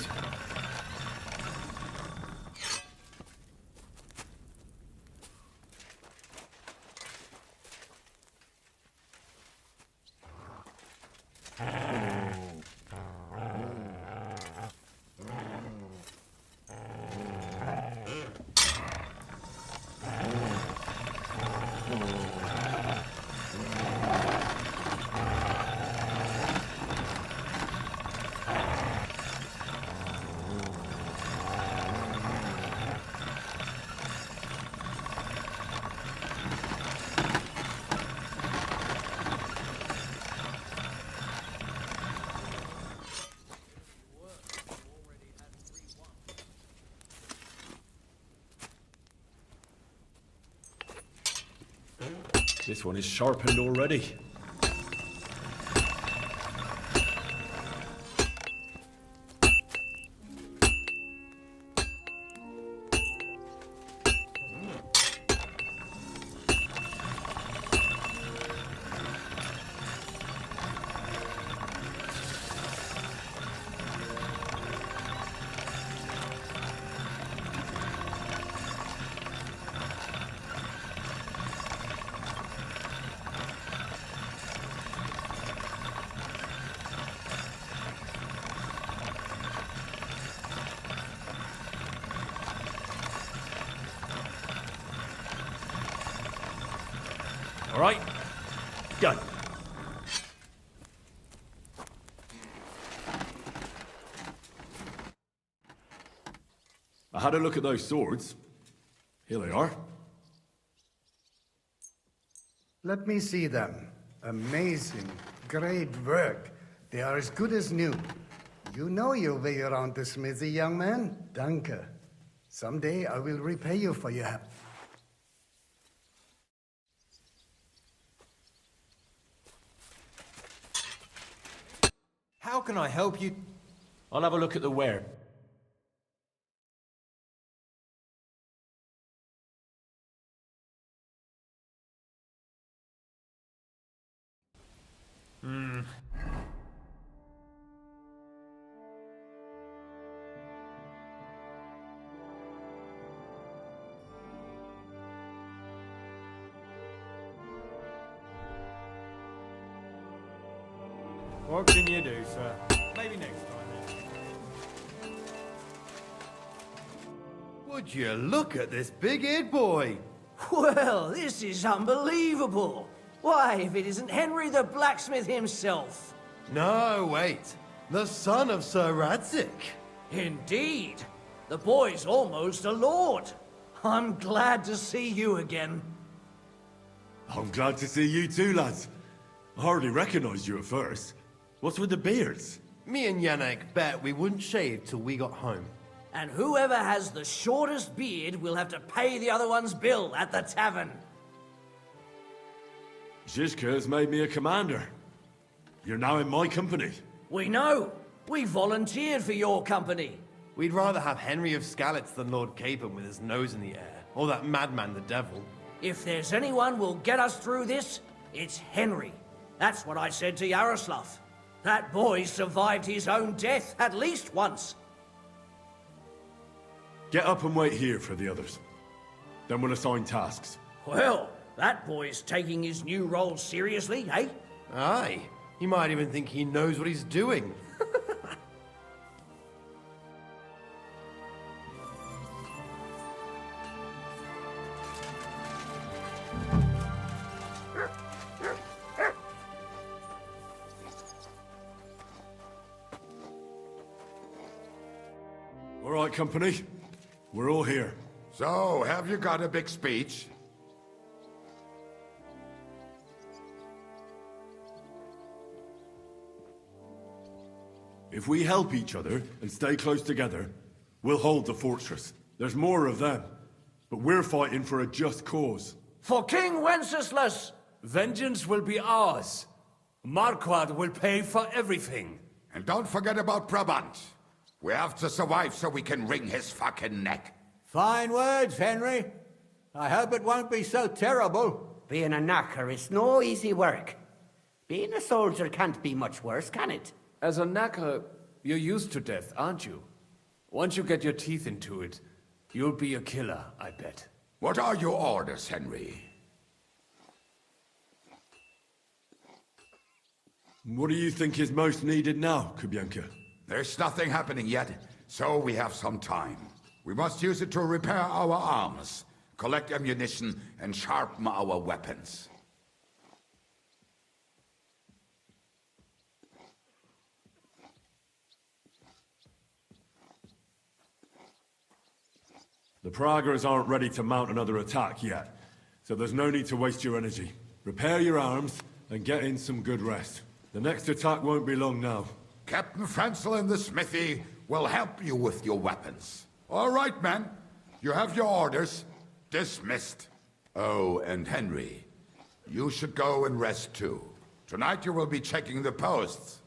S5: This one is sharpened already.
S6: All right, done.
S5: I had a look at those swords. Here they are.
S20: Let me see them. Amazing. Great work. They are as good as new. You know your way around the smithy, young man. Danke. Someday I will repay you for your help.
S21: How can I help you?
S6: I'll have a look at the ware.
S11: What can you do, sir? Maybe next time then.
S21: Would you look at this big-eared boy?
S16: Well, this is unbelievable. Why, if it isn't Henry the blacksmith himself.
S21: No, wait. The son of Sir Radzik.
S16: Indeed. The boy's almost a lord. I'm glad to see you again.
S5: I'm glad to see you too, lads. I hardly recognized you at first. What's with the beards?
S21: Me and Yannick bet we wouldn't shave till we got home.
S16: And whoever has the shortest beard will have to pay the other one's bill at the tavern.
S5: Zizka has made me a commander. You're now in my company.
S16: We know. We volunteered for your company.
S21: We'd rather have Henry of Skalitz than Lord Capon with his nose in the air, or that madman the devil.
S16: If there's anyone will get us through this, it's Henry. That's what I said to Yaroslav. That boy survived his own death at least once.
S5: Get up and wait here for the others. Then we'll assign tasks.
S16: Well, that boy's taking his new role seriously, eh?
S21: Aye. You might even think he knows what he's doing.
S5: All right, company. We're all here.
S7: So, have you got a big speech?
S5: If we help each other and stay close together, we'll hold the fortress. There's more of them, but we're fighting for a just cause.
S16: For King Wenceslas!
S4: Vengeance will be ours. Marquardt will pay for everything.
S7: And don't forget about Brabant. We have to survive so we can wring his fucking neck.
S17: Fine words, Henry. I hope it won't be so terrible.
S19: Being a knacker is no easy work. Being a soldier can't be much worse, can it?
S4: As a knacker, you're used to death, aren't you? Once you get your teeth into it, you'll be a killer, I bet.
S7: What are your orders, Henry?
S5: What do you think is most needed now, Kubienka?
S7: There's nothing happening yet, so we have some time. We must use it to repair our arms, collect ammunition, and sharpen our weapons.
S5: The Praggers aren't ready to mount another attack yet, so there's no need to waste your energy. Repair your arms and get in some good rest. The next attack won't be long now.
S7: Captain Frenzel in the smithy will help you with your weapons. All right, men. You have your orders. Dismissed. Oh, and Henry, You should go and rest too. Tonight you will be checking the posts.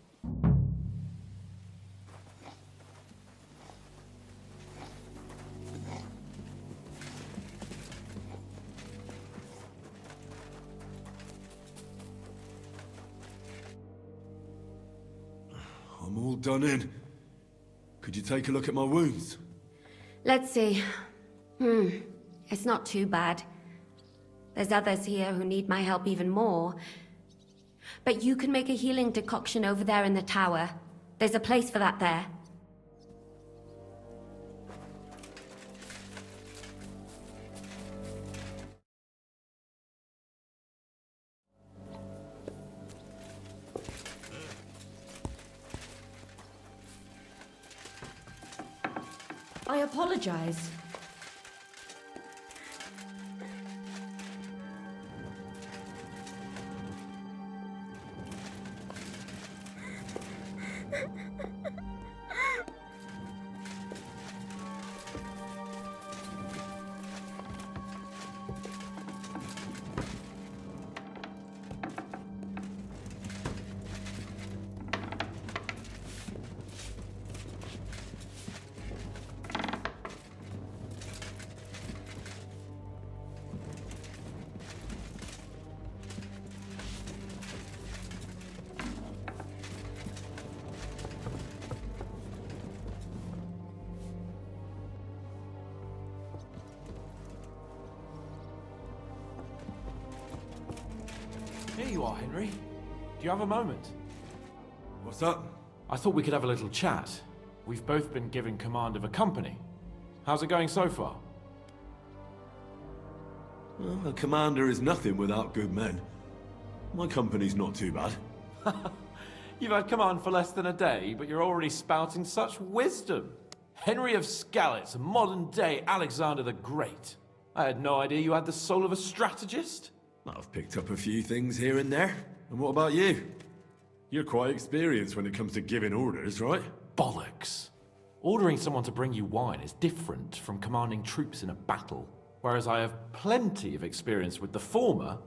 S5: I'm all done in. Could you take a look at my wounds?
S1: Let's see. It's not too bad. There's others here who need my help even more. But you can make a healing decoction over there in the tower. There's a place for that there. I apologize.
S6: Here you are, Henry. Do you have a moment?
S5: What's up?
S6: I thought we could have a little chat. We've both been given command of a company. How's it going so far?
S5: Well, a commander is nothing without good men. My company's not too bad.
S6: You've had command for less than a day, but you're already spouting such wisdom. Henry of Skalitz, a modern-day Alexander the Great. I had no idea you had the soul of a strategist.
S5: I've picked up a few things here and there. And what about you? You're quite experienced when it comes to giving orders, right?
S6: Bollocks. Ordering someone to bring you wine is different from commanding troops in a battle. Whereas I have plenty of experience with the former,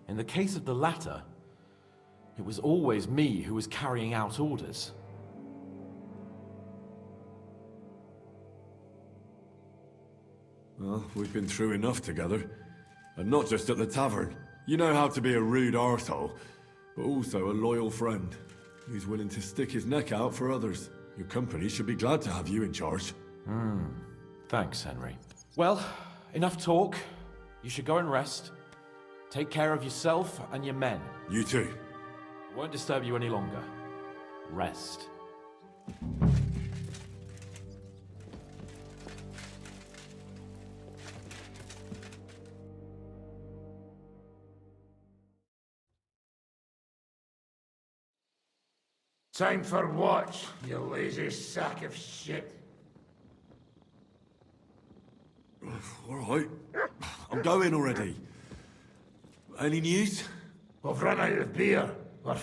S6: in the case of the latter, it was always me who was carrying out orders.
S5: Well, we've been through enough together. And not just at the tavern. You know how to be a rude arsehole, but also a loyal friend who's willing to stick his neck out for others. Your company should be glad to have you in charge.
S6: Thanks, Henry. Well, enough talk. You should go and rest. Take care of yourself and your men.
S5: You too.
S6: I won't disturb you any longer. Rest.
S3: Time for what, you lazy sack of shit?
S5: All right. I'm going already. Any news?
S3: We've run out of beer. We're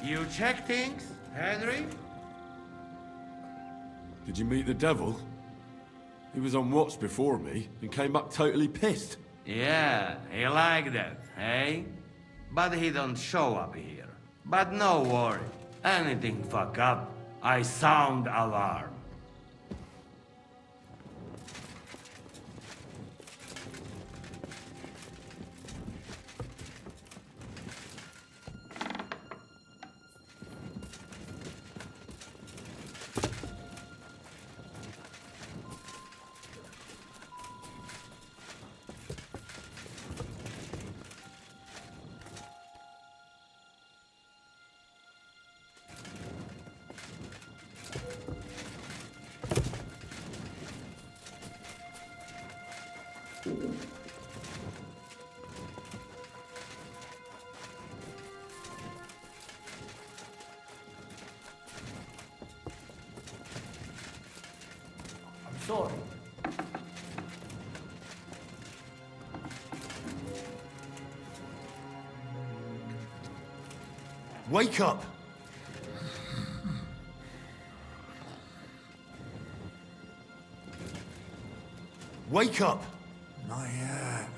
S10: You check things, Henry?
S5: Did you meet the devil? He was on watch before me and came back totally pissed.
S10: Yeah, he like that, eh? But he don't show up here. But no worry. Anything fuck up, I sound alarm.
S19: sorry.
S5: Wake up! Wake up!
S20: Not yet.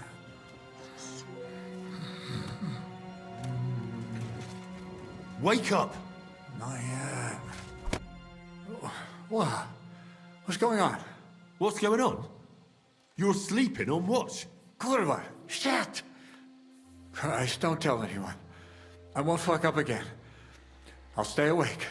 S5: Wake up!
S20: Not yet. What? What's going on?
S5: What's going on? You're sleeping on watch.
S20: Kurwa! Shit! Christ, don't tell anyone. I won't fuck up again. I'll stay awake.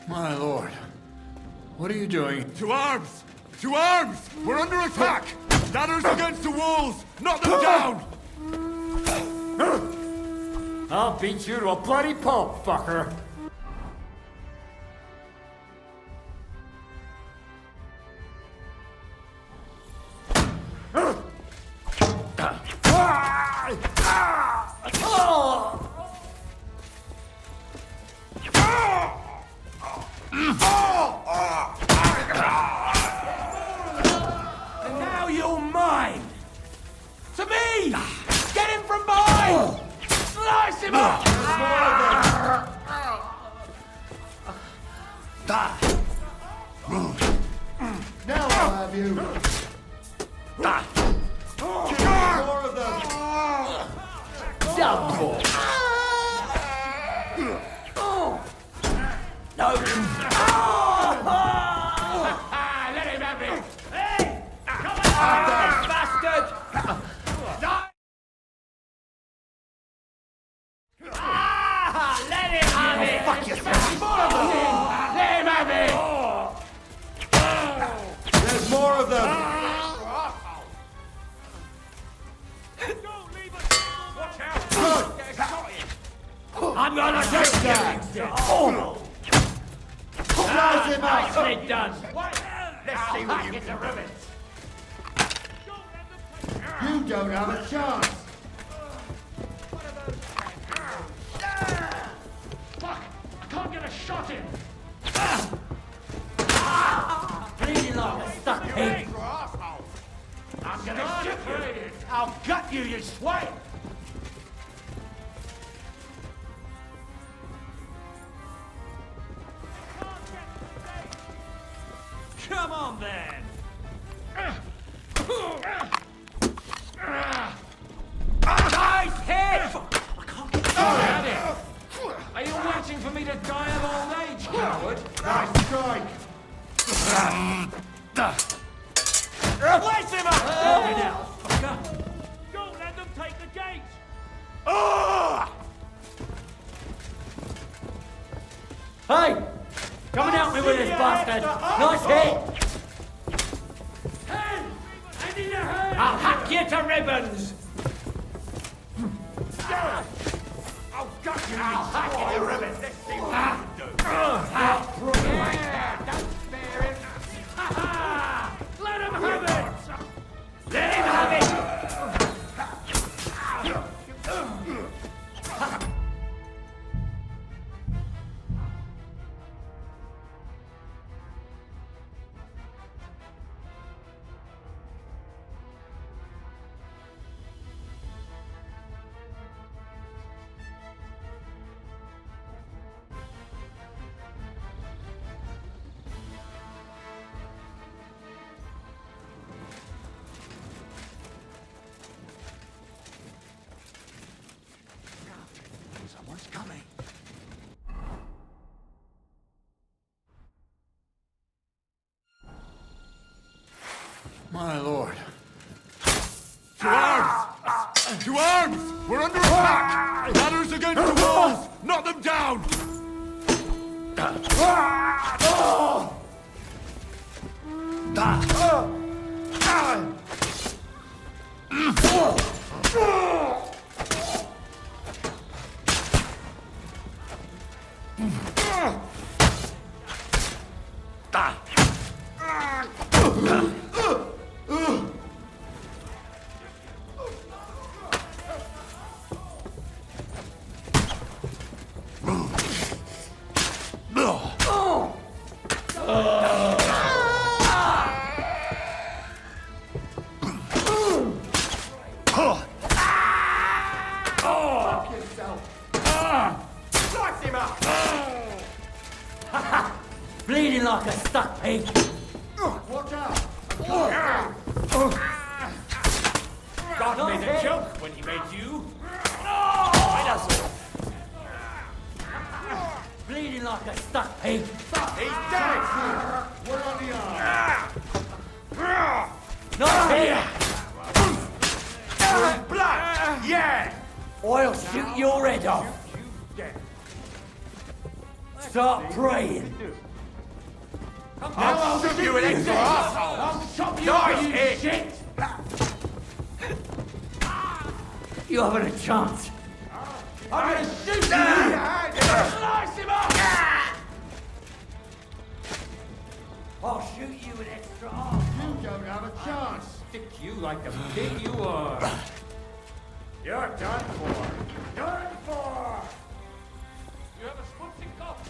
S20: My lord. What are you doing?
S5: To arms! To arms! We're under attack! Ladders against the walls! Knock them down!
S11: I'll beat you to a bloody pulp, fucker!
S3: And now you're mine! To me! Get him from behind! Slice him up!
S20: Now I'll have you.
S3: More of them!
S19: Double! No!
S3: Let him have it! Hey! Come on, bastard! Let him have it! Fuck yourself! Let him have it!
S5: There's more of them!
S3: I'm gonna take that!
S19: Slice him up! Nicely done!
S3: Let's see what you can do.
S20: You don't have a chance.
S3: Fuck! I can't get a shot in!
S19: Bleeding like a stuck pig!
S3: I'm gonna shoot you! I'll gut you, you swine! Come on, then! Nice hit!
S14: Are you waiting for me to die of old age, coward?
S20: Nice strike.
S3: Place him up! Now, fucker! Don't let them take the gate!
S19: Hey! Come and help me with this bastard! Nice hit!
S3: Hey! I need a hand!
S19: I'll hack you to ribbons!
S3: I'll gut you! I'll hack you to ribbons! Let's see what I can do! Yeah! Don't spare him! Ha ha! Let him have it! Let him have it! Someone's coming.
S20: My lord.
S5: To arms! To arms! We're under attack! Knock them down!
S19: Bleeding like a stuck pig.
S3: Watch out!
S14: God made a joke when he made you.
S19: Bleeding like a stuck pig.
S3: He's dead! We're on the arm.
S19: Not here!
S3: Blood! Yeah!
S19: I'll shoot your head off. Start praying.
S3: I'll shoot you an extra asshole!
S19: I'll chop you
S3: Nice
S19: you
S3: hit.
S19: shit! You haven't a chance. I'm gonna shoot you!
S3: Slice him up!
S19: I'll shoot you an extra arm.
S3: You don't have a chance.
S14: Stick you like the pig you are.
S3: You're done for. Done for!
S14: You have a schmutzing cough.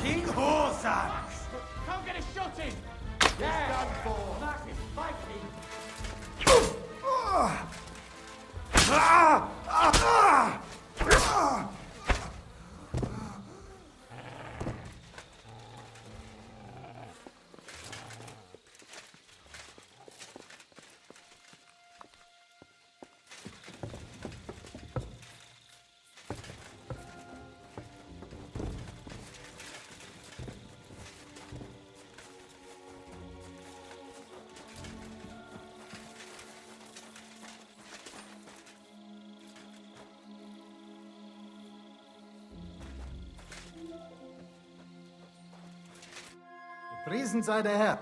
S3: King Horsax!
S14: Come get a shot in.
S3: Yeah. Done for.
S19: Marcus, fight me.
S20: Friesen sei der Herr.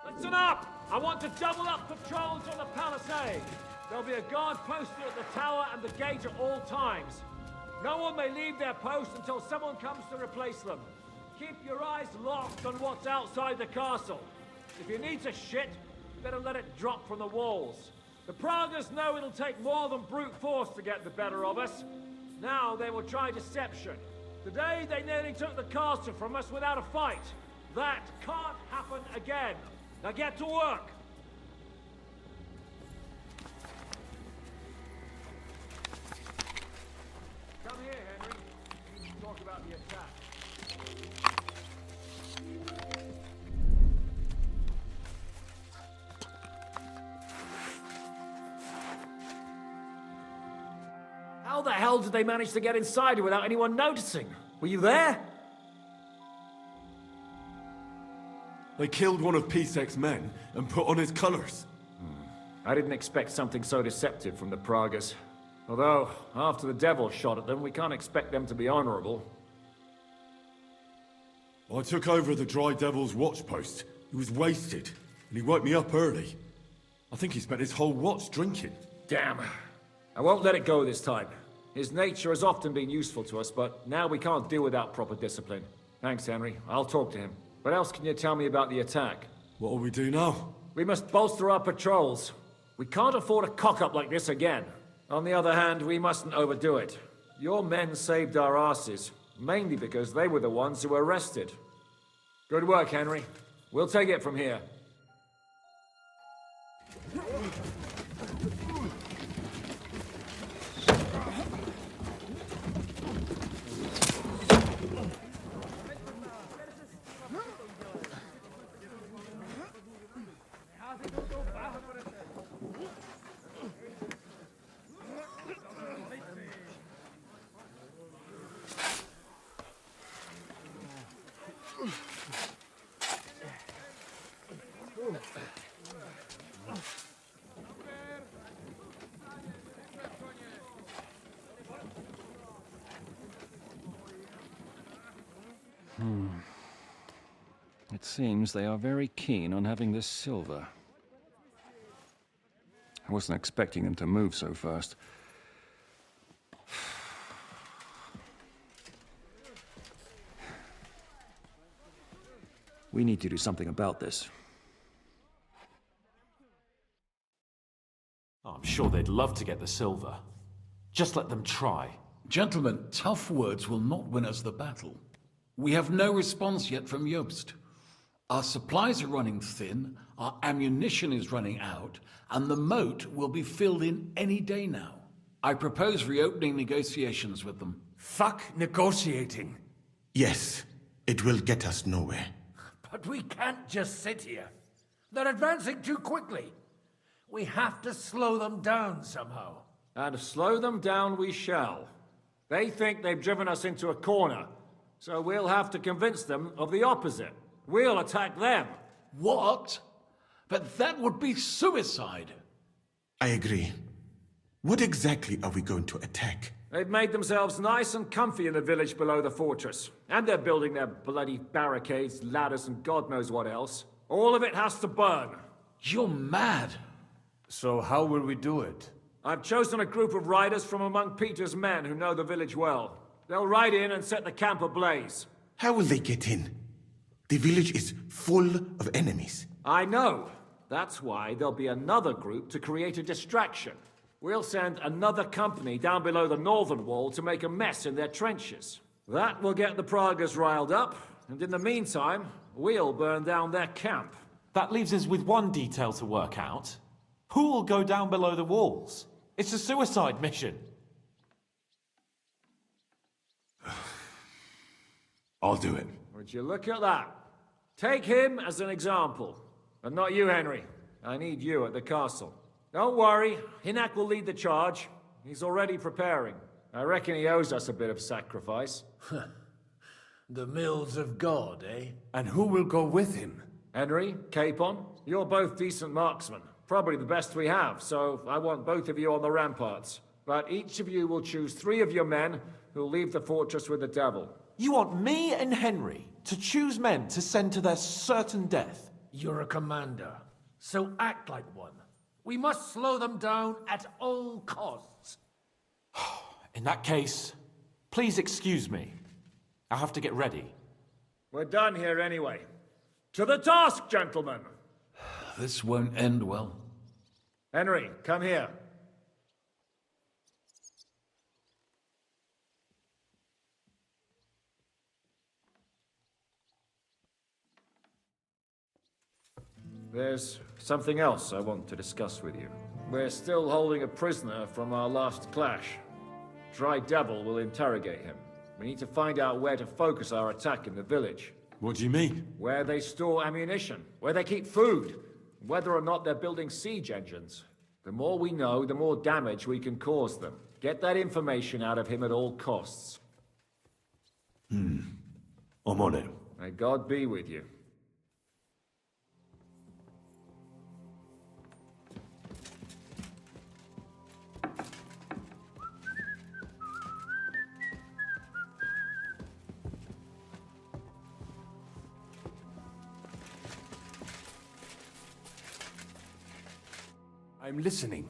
S11: Listen up! I want to double up patrols on the palisade. There'll be a guard posted at the tower and the gate at all times. No one may leave their post until someone comes to replace them. Keep your eyes locked on what's outside the castle. If you need to shit, you better let it drop from the walls. The Pragas know it'll take more than brute force to get the better of us. Now they will try deception. Today they nearly took the castle from us without a fight. That can't happen again. Now get to work! Come here, Henry. We need to talk about the attack. How the hell did they manage to get inside without anyone noticing? Were you there?
S5: They killed one of P-Sec's men and put on his colors.
S11: I didn't expect something so deceptive from the Pragas. Although, after the devil shot at them, we can't expect them to be honorable.
S5: I took over the Dry Devil's watch post. He was wasted, and he woke me up early. I think he spent his whole watch drinking.
S11: Damn. I won't let it go this time. His nature has often been useful to us, but now we can't deal without proper discipline. Thanks, Henry. I'll talk to him. What else can you tell me about the attack?
S5: What'll we do now?
S11: We must bolster our patrols. We can't afford a cock-up like this again. On the other hand, we mustn't overdo it. Your men saved our asses, mainly because they were the ones who were arrested. Good work, Henry. We'll take it from here.
S8: It seems they are very keen on having this silver. I wasn't expecting them to move so fast. We need to do something about this.
S6: Oh, I'm sure they'd love to get the silver. Just let them try.
S2: Gentlemen, tough words will not win us the battle. We have no response yet from Jobst. Our supplies are running thin, our ammunition is running out, and the moat will be filled in any day now. I propose reopening negotiations with them.
S21: Fuck negotiating.
S18: Yes, it will get us nowhere.
S15: But we can't just sit here. They're advancing too quickly. We have to slow them down somehow.
S11: And slow them down we shall. They think they've driven us into a corner, so we'll have to convince them of the opposite. We'll attack them.
S2: What? But that would be suicide.
S18: I agree. What exactly are we going to attack?
S11: They've made themselves nice and comfy in the village below the fortress. And they're building their bloody barricades, ladders, and God knows what else. All of it has to burn.
S2: You're mad.
S4: So how will we do it?
S11: I've chosen a group of riders from among Peter's men who know the village well. They'll ride in and set the camp ablaze.
S18: How will they get in? The village is full of enemies.
S11: I know. That's why there'll be another group to create a distraction. We'll send another company down below the northern wall to make a mess in their trenches. That will get the Pragas riled up, and in the meantime, we'll burn down their camp.
S6: That leaves us with one detail to work out. Who will go down below the walls? It's a suicide mission.
S5: I'll do it.
S11: Would you look at that? Take him as an example. And not you, Henry. I need you at the castle. Don't worry, Hinak will lead the charge. He's already preparing. I reckon he owes us a bit of sacrifice.
S14: The mills of God, eh?
S4: And who will go with him?
S11: Henry, Capon, you're both decent marksmen. Probably the best we have, so I want both of you on the ramparts. But each of you will choose 3 of your men who'll leave the fortress with the devil.
S6: You want me and Henry to choose men to send to their certain death?
S15: You're a commander, so act like one. We must slow them down at all costs.
S6: In that case, please excuse me. I have to get ready.
S11: We're done here anyway. To the task, gentlemen!
S2: This won't end well.
S11: Henry, come here. There's something else I want to discuss with you. We're still holding a prisoner from our last clash. Dry Devil will interrogate him. We need to find out where to focus our attack in the village.
S5: What do you mean?
S11: Where they store ammunition, where they keep food, whether or not they're building siege engines. The more we know, the more damage we can cause them. Get that information out of him at all costs.
S5: I'm on it.
S11: May God be with you.
S4: I'm listening.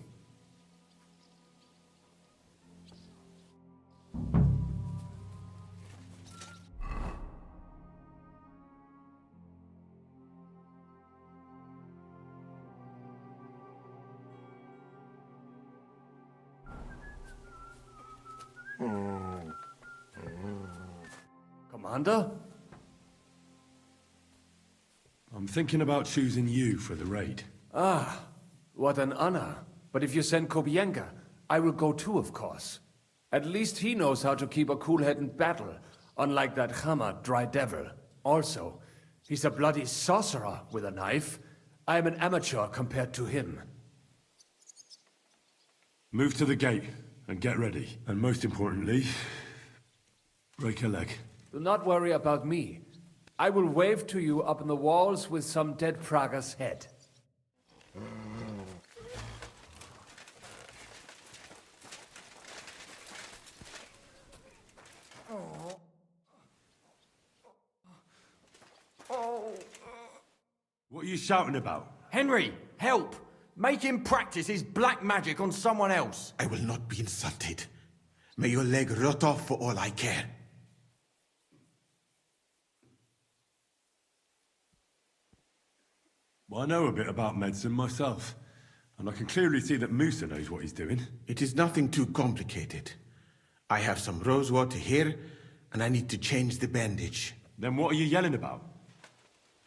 S4: Commander?
S5: I'm thinking about choosing you for the raid.
S4: Ah, what an honor. But if you send Kobienka, I will go too, of course. At least he knows how to keep a cool head in battle, unlike that Hammer Dry Devil. Also, he's a bloody sorcerer with a knife. I am an amateur compared to him.
S5: Move to the gate and get ready. And most importantly, break a leg.
S4: Do not worry about me. I will wave to you up in the walls with some dead Praga's head.
S5: What are you shouting about?
S21: Henry, help! Make him practice his black magic on someone else.
S18: I will not be insulted. May your leg rot off for all I care.
S5: Well, I know a bit about medicine myself, and I can clearly see that Musa knows what he's doing.
S18: It is nothing too complicated. I have some rose water here, and I need to change the bandage.
S5: Then what are you yelling about?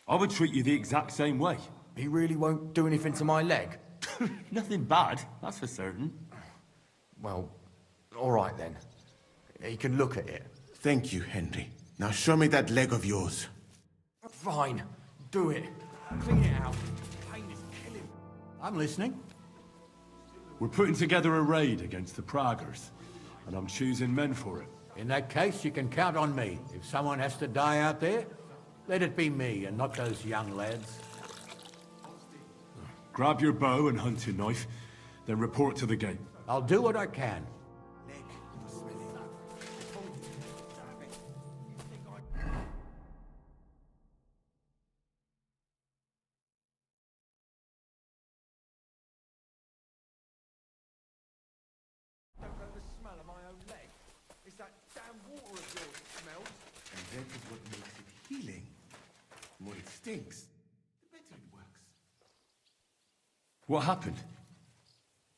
S5: I would treat you the exact same way.
S21: He really won't do anything to my leg?
S5: Nothing bad, that's for certain.
S21: Well, all right then. He can look at it.
S18: Thank you, Henry. Now show me that leg of yours.
S21: Fine. Do it. Clean it out. Pain is killing.
S17: I'm listening.
S5: We're putting together a raid against the Praggers, and I'm choosing men for it.
S17: In that case, you can count on me. If someone has to die out there, let it be me and not those young lads.
S5: Grab your bow and hunting knife, then report to the gate.
S17: I'll do what I can.
S18: And that is what makes it healing. The more it stinks, the better it works.
S5: What happened?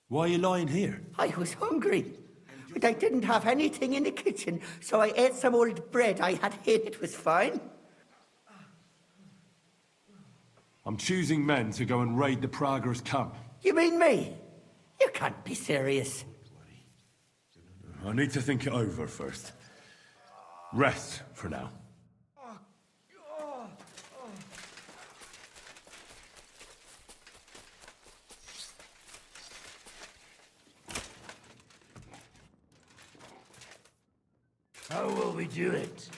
S5: Why are you lying here?
S19: I was hungry, but I didn't have anything in the kitchen, so I ate some old bread I had hid. It was fine.
S5: I'm choosing men to go and raid the Praggers' camp.
S19: You mean me? You can't be serious.
S5: I need to think it over first. Rest for now.
S3: How will we do it?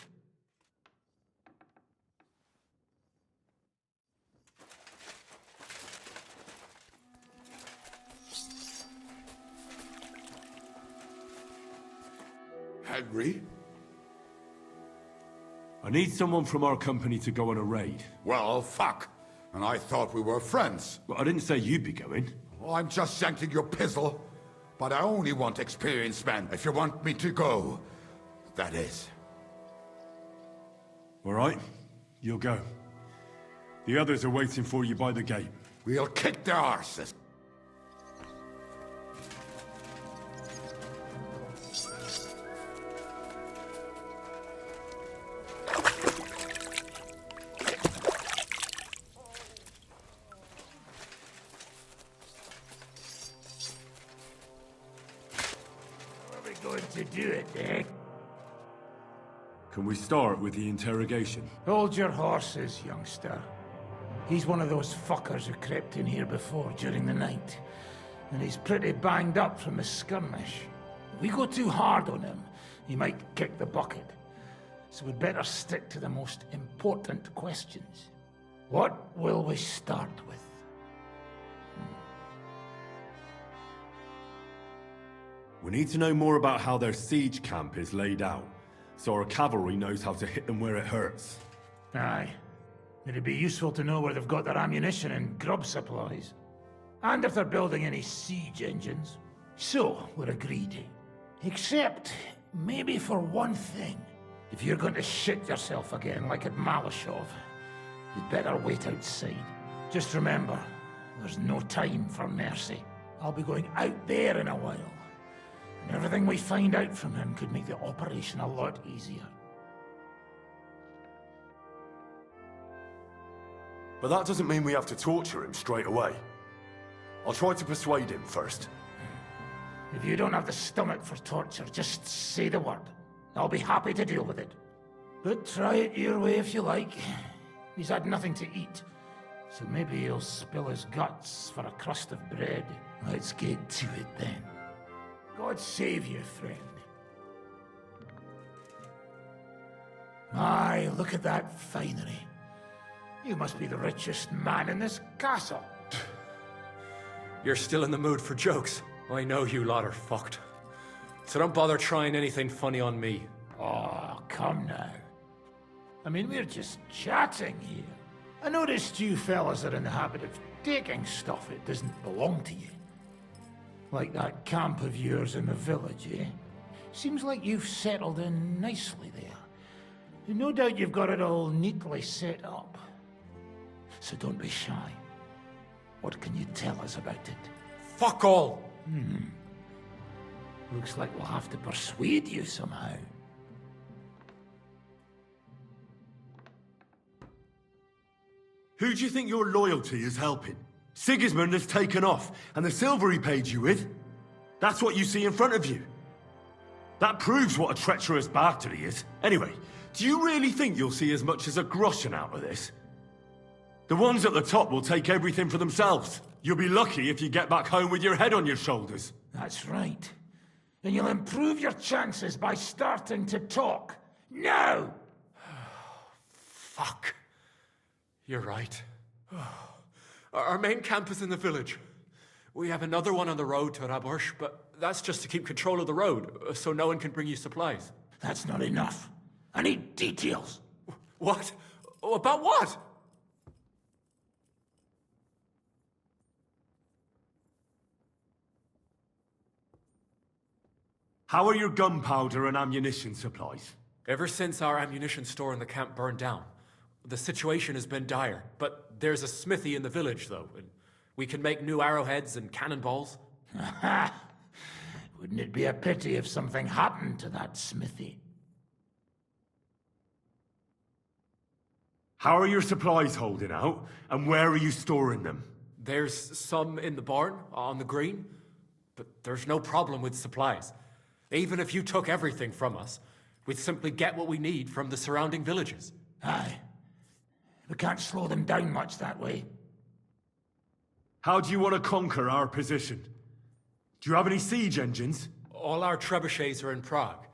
S7: Henry?
S5: I need someone from our company to go on a raid.
S7: Well, fuck. And I thought we were friends.
S5: But I didn't say you'd be going.
S7: Well, I'm just sending your pizzle. But I only want experienced men, if you want me to go. That is.
S5: All right, you'll go. The others are waiting for you by the gate.
S7: We'll kick their arses.
S3: To do it, eh?
S5: Can we start with the interrogation?
S3: Hold your horses, youngster. He's one of those fuckers who crept in here before during the night. And he's pretty banged up from the skirmish. If we go too hard on him, he might kick the bucket. So we'd better stick to the most important questions. What will we start with?
S5: We need to know more about how their siege camp is laid out, so our cavalry knows how to hit them where it hurts.
S3: Aye. It'd be useful to know where they've got their ammunition and grub supplies. And if they're building any siege engines. So, we're agreed. Except, maybe for one thing. If you're going to shit yourself again like at Malashov, you'd better wait outside. Just remember, there's no time for mercy. I'll be going out there in a while. And everything we find out from him could make the operation a lot easier.
S5: But that doesn't mean we have to torture him straight away. I'll try to persuade him first.
S3: If you don't have the stomach for torture, just say the word. I'll be happy to deal with it. But try it your way if you like. He's had nothing to eat, so maybe he'll spill his guts for a crust of bread. Let's get to it then. God save you, friend. Aye, look at that finery. You must be the richest man in this castle.
S11: You're still in the mood for jokes. I know you lot are fucked. So don't bother trying anything funny on me.
S3: Oh, come now. I mean, we're just chatting here. I noticed you fellas are in the habit of taking stuff that doesn't belong to you. Like that camp of yours in the village, eh? Seems like you've settled in nicely there. No doubt you've got it all neatly set up. So don't be shy. What can you tell us about it?
S14: Fuck all!
S3: Looks like we'll have to persuade you somehow.
S5: Who do you think your loyalty is helping? Sigismund has taken off, and the silver he paid you with? That's what you see in front of you. That proves what a treacherous bastard he is. Anyway, do you really think you'll see as much as a groschen out of this? The ones at the top will take everything for themselves. You'll be lucky if you get back home with your head on your shoulders.
S3: That's right. And you'll improve your chances by starting to talk. Now!
S12: Fuck. You're right. Our main camp is in the village. We have another one on the road to Raborsh, but that's just to keep control of the road, so no one can bring you supplies.
S3: That's not enough. I need details.
S12: What? About what?
S5: How are your gunpowder and ammunition supplies?
S12: Ever since our ammunition store in the camp burned down, the situation has been dire. But there's a smithy in the village, though, and we can make new arrowheads and cannonballs.
S3: Aha! Wouldn't it be a pity if something happened to that smithy?
S5: How are your supplies holding out, and where are you storing them?
S12: There's some in the barn, on the green, but there's no problem with supplies. Even if you took everything from us, we'd simply get what we need from the surrounding villages.
S3: Aye. We can't slow them down much that way.
S5: How do you want to conquer our position? Do you have any siege engines?
S12: All our trebuchets are in Prague.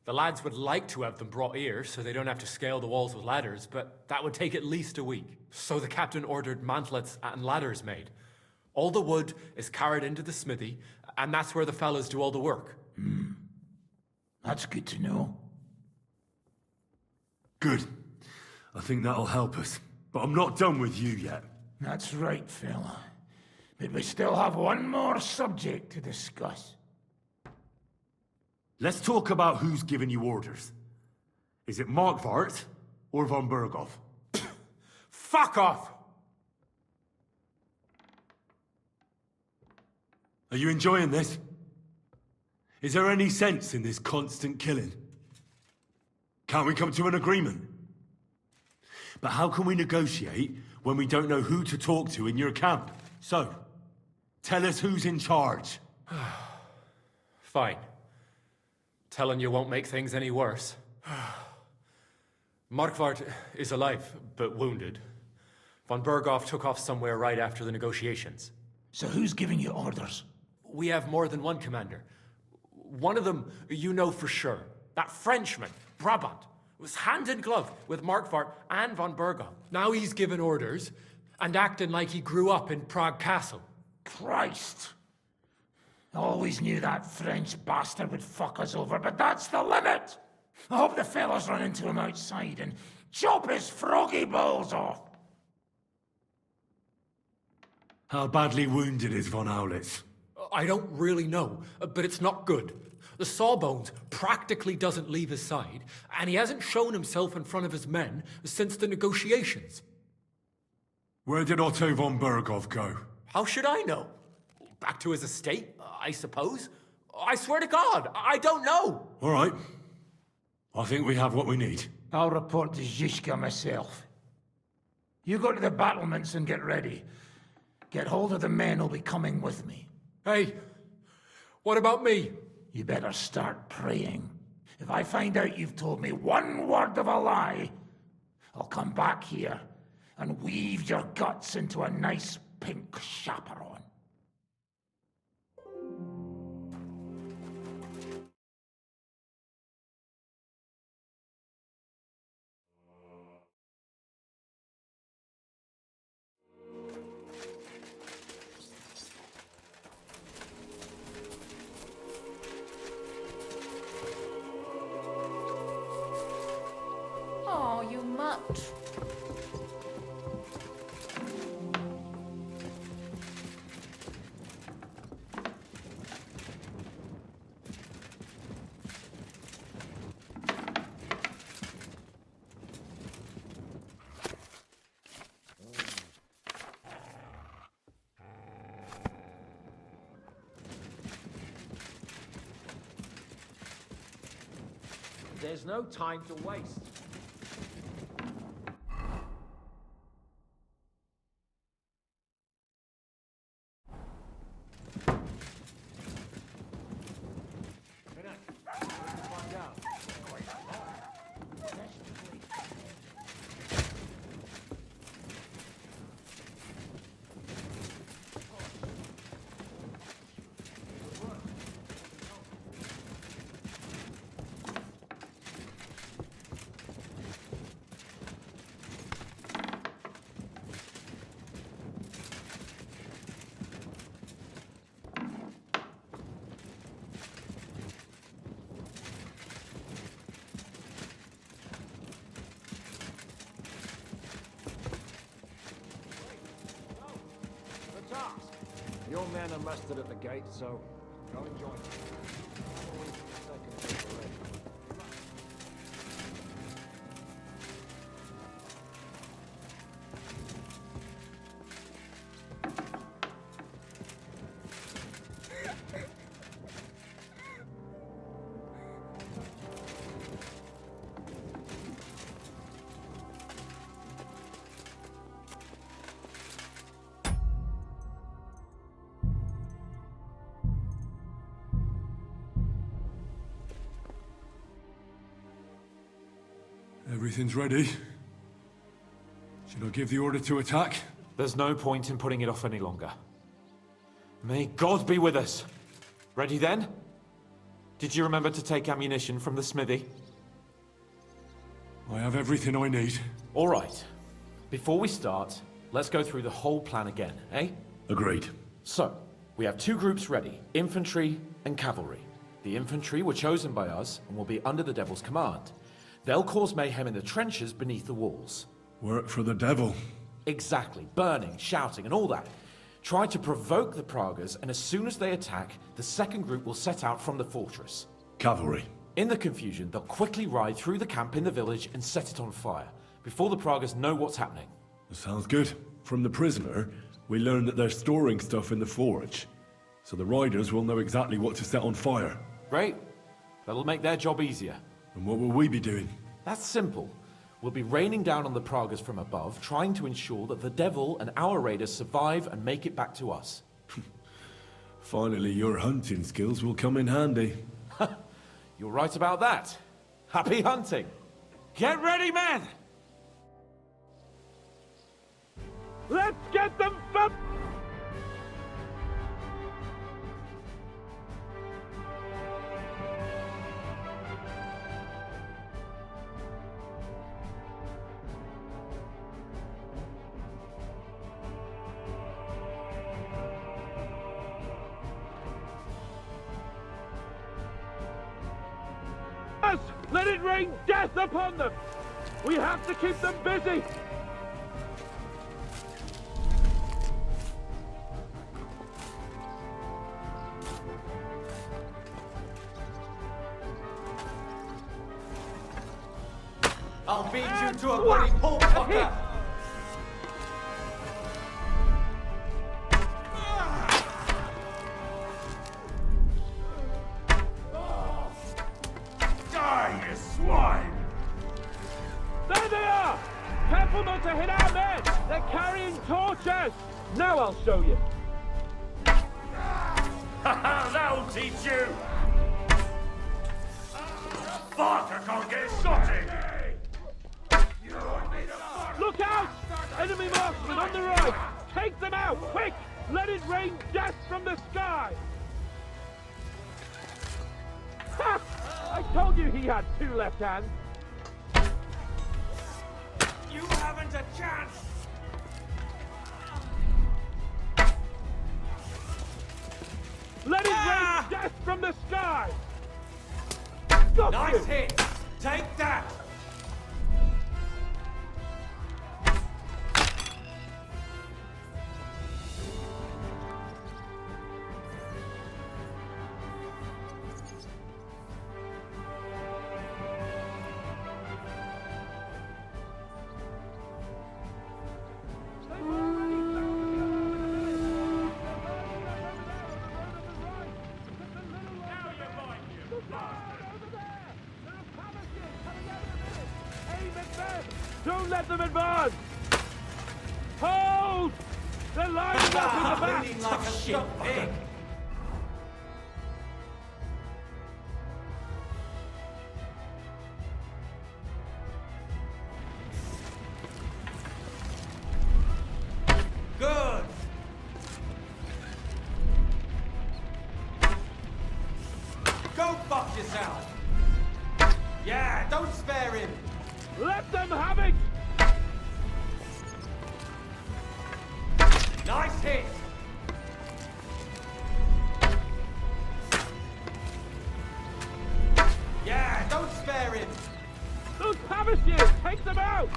S12: The lads would like to have them brought here so they don't have to scale the walls with ladders, but that would take at least a week. So the captain ordered mantlets and ladders made. All the wood is carried into the smithy, and that's where the fellas do all the work.
S3: That's good to know.
S5: Good. I think that'll help us. But I'm not done with you yet.
S3: That's right, fella. But we still have one more subject to discuss.
S5: Let's talk about who's giving you orders. Is it Markvart or von Berghoff?
S12: Fuck off!
S5: Are you enjoying this? Is there any sense in this constant killing? Can't we come to an agreement? But how can we negotiate when we don't know who to talk to in your camp? So, tell us who's in charge.
S12: Fine. Telling you won't make things any worse. Markvart is alive, but wounded. Von Berghoff took off somewhere right after the negotiations.
S3: So who's giving you orders?
S12: We have more than one commander. One of them you know for sure. That Frenchman, Brabant, was hand in glove with Markvart and von Berghoff. Now he's giving orders and acting like he grew up in Prague Castle.
S3: Christ! I always knew that French bastard would fuck us over, but that's the limit! I hope the fellas run into him outside and chop his froggy balls off!
S5: How badly wounded is von Aulitz?
S12: I don't really know, but it's not good. The sawbones practically doesn't leave his side, and he hasn't shown himself in front of his men since the negotiations.
S5: Where did Otto von Berghoff go?
S12: How should I know? Back to his estate, I suppose. I swear to God, I don't know.
S5: All right. I think we have what we need.
S3: I'll report to Zizka myself. You go to the battlements and get ready. Get hold of the men who'll be coming with me.
S12: Hey, what about me?
S3: You better start praying. If I find out you've told me one word of a lie, I'll come back here and weave your guts into a nice pink chaperon.
S11: There's no time to waste. Your men are mustered at the gate, so go and join them.
S5: Everything's ready. Should I give the order to attack?
S6: There's no point in putting it off any longer. May God be with us. Ready then? Did you remember to take ammunition from the smithy?
S5: I have everything I need.
S6: All right. Before we start, let's go through the whole plan again, eh?
S5: Agreed.
S6: So, we have two groups ready, infantry and cavalry. The infantry were chosen by us and will be under the Devil's command. They'll cause mayhem in the trenches beneath the walls.
S5: Work for the devil.
S6: Exactly. Burning, shouting, and all that. Try to provoke the Pragas, and as soon as they attack, the second group will set out from the fortress.
S5: Cavalry.
S6: In the confusion, they'll quickly ride through the camp in the village and set it on fire, before the Pragas know what's happening.
S5: Sounds good. From the prisoner, we learned that they're storing stuff in the forge. So the riders will know exactly what to set on fire.
S6: Great. That'll make their job easier.
S5: And what will we be doing?
S6: That's simple. We'll be raining down on the Pragas from above, trying to ensure that the devil and our raiders survive and make it back to us.
S5: Finally, your hunting skills will come in handy.
S6: You're right about that. Happy hunting. Get ready, men!
S14: Let's get them fed! Let it rain death upon them! We have to keep them busy!
S9: I'll beat you to a bloody pulp fucker!
S14: Die, you swine! There they are! Careful not to hit our men! They're carrying torches! Now I'll show you! That'll teach you! Fuck, I can't get a shot in! Look out! Enemy marksmen on the right! Take them out, quick! Let it rain death from the sky! Ha! I told you he had two left hands!
S9: You haven't a chance!
S14: Let it rain death from the sky! Got
S9: Nice
S14: you.
S9: hit! Take that!
S14: Don't let them advance! Hold! They're lining up in the back!
S9: Bleeding like a stuck pig. Good. Go fuck yourself. Yeah, don't spare him.
S14: Let them have it!
S9: Nice hit. Yeah, don't spare him.
S14: Those Pavasiers, take them out!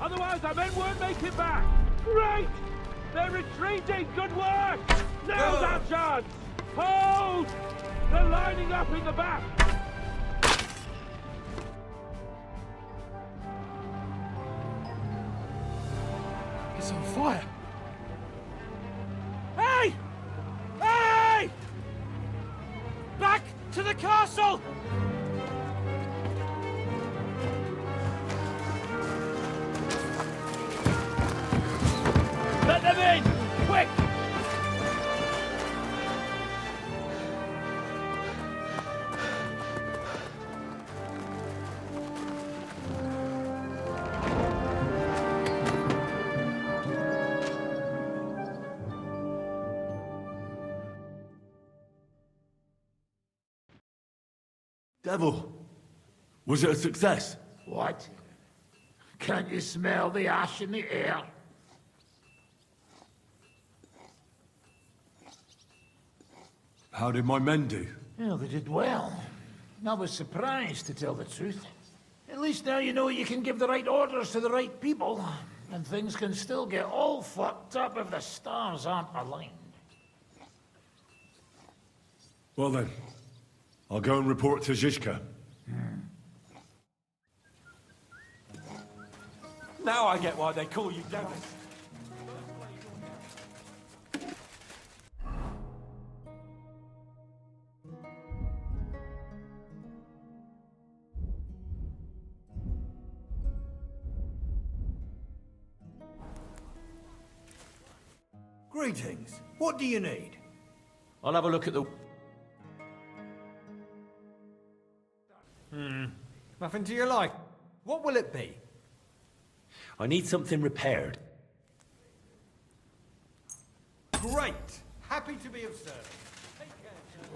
S14: Otherwise our men won't make it back! Great! They're retreating! Good work! Now's our chance! Hold! They're lining up in the back!
S3: It's on fire.
S14: Hey! Hey! Back to the castle! Let them in! Quick!
S5: Devil, was it a success?
S3: What? Can't you smell the ash in the air?
S5: How did my men do?
S3: Well, they did well. I was surprised, to tell the truth. At least now you know you can give the right orders to the right people, and things can still get all fucked up if the stars aren't aligned.
S5: Well then, I'll go and report to Zizka.
S9: Now I get why they call you devil.
S13: Greetings. What do you need?
S6: I'll have a look at the...
S13: Nothing to your like. What will it be?
S6: I need something repaired.
S13: Great. Happy to be of service. Take care, sir.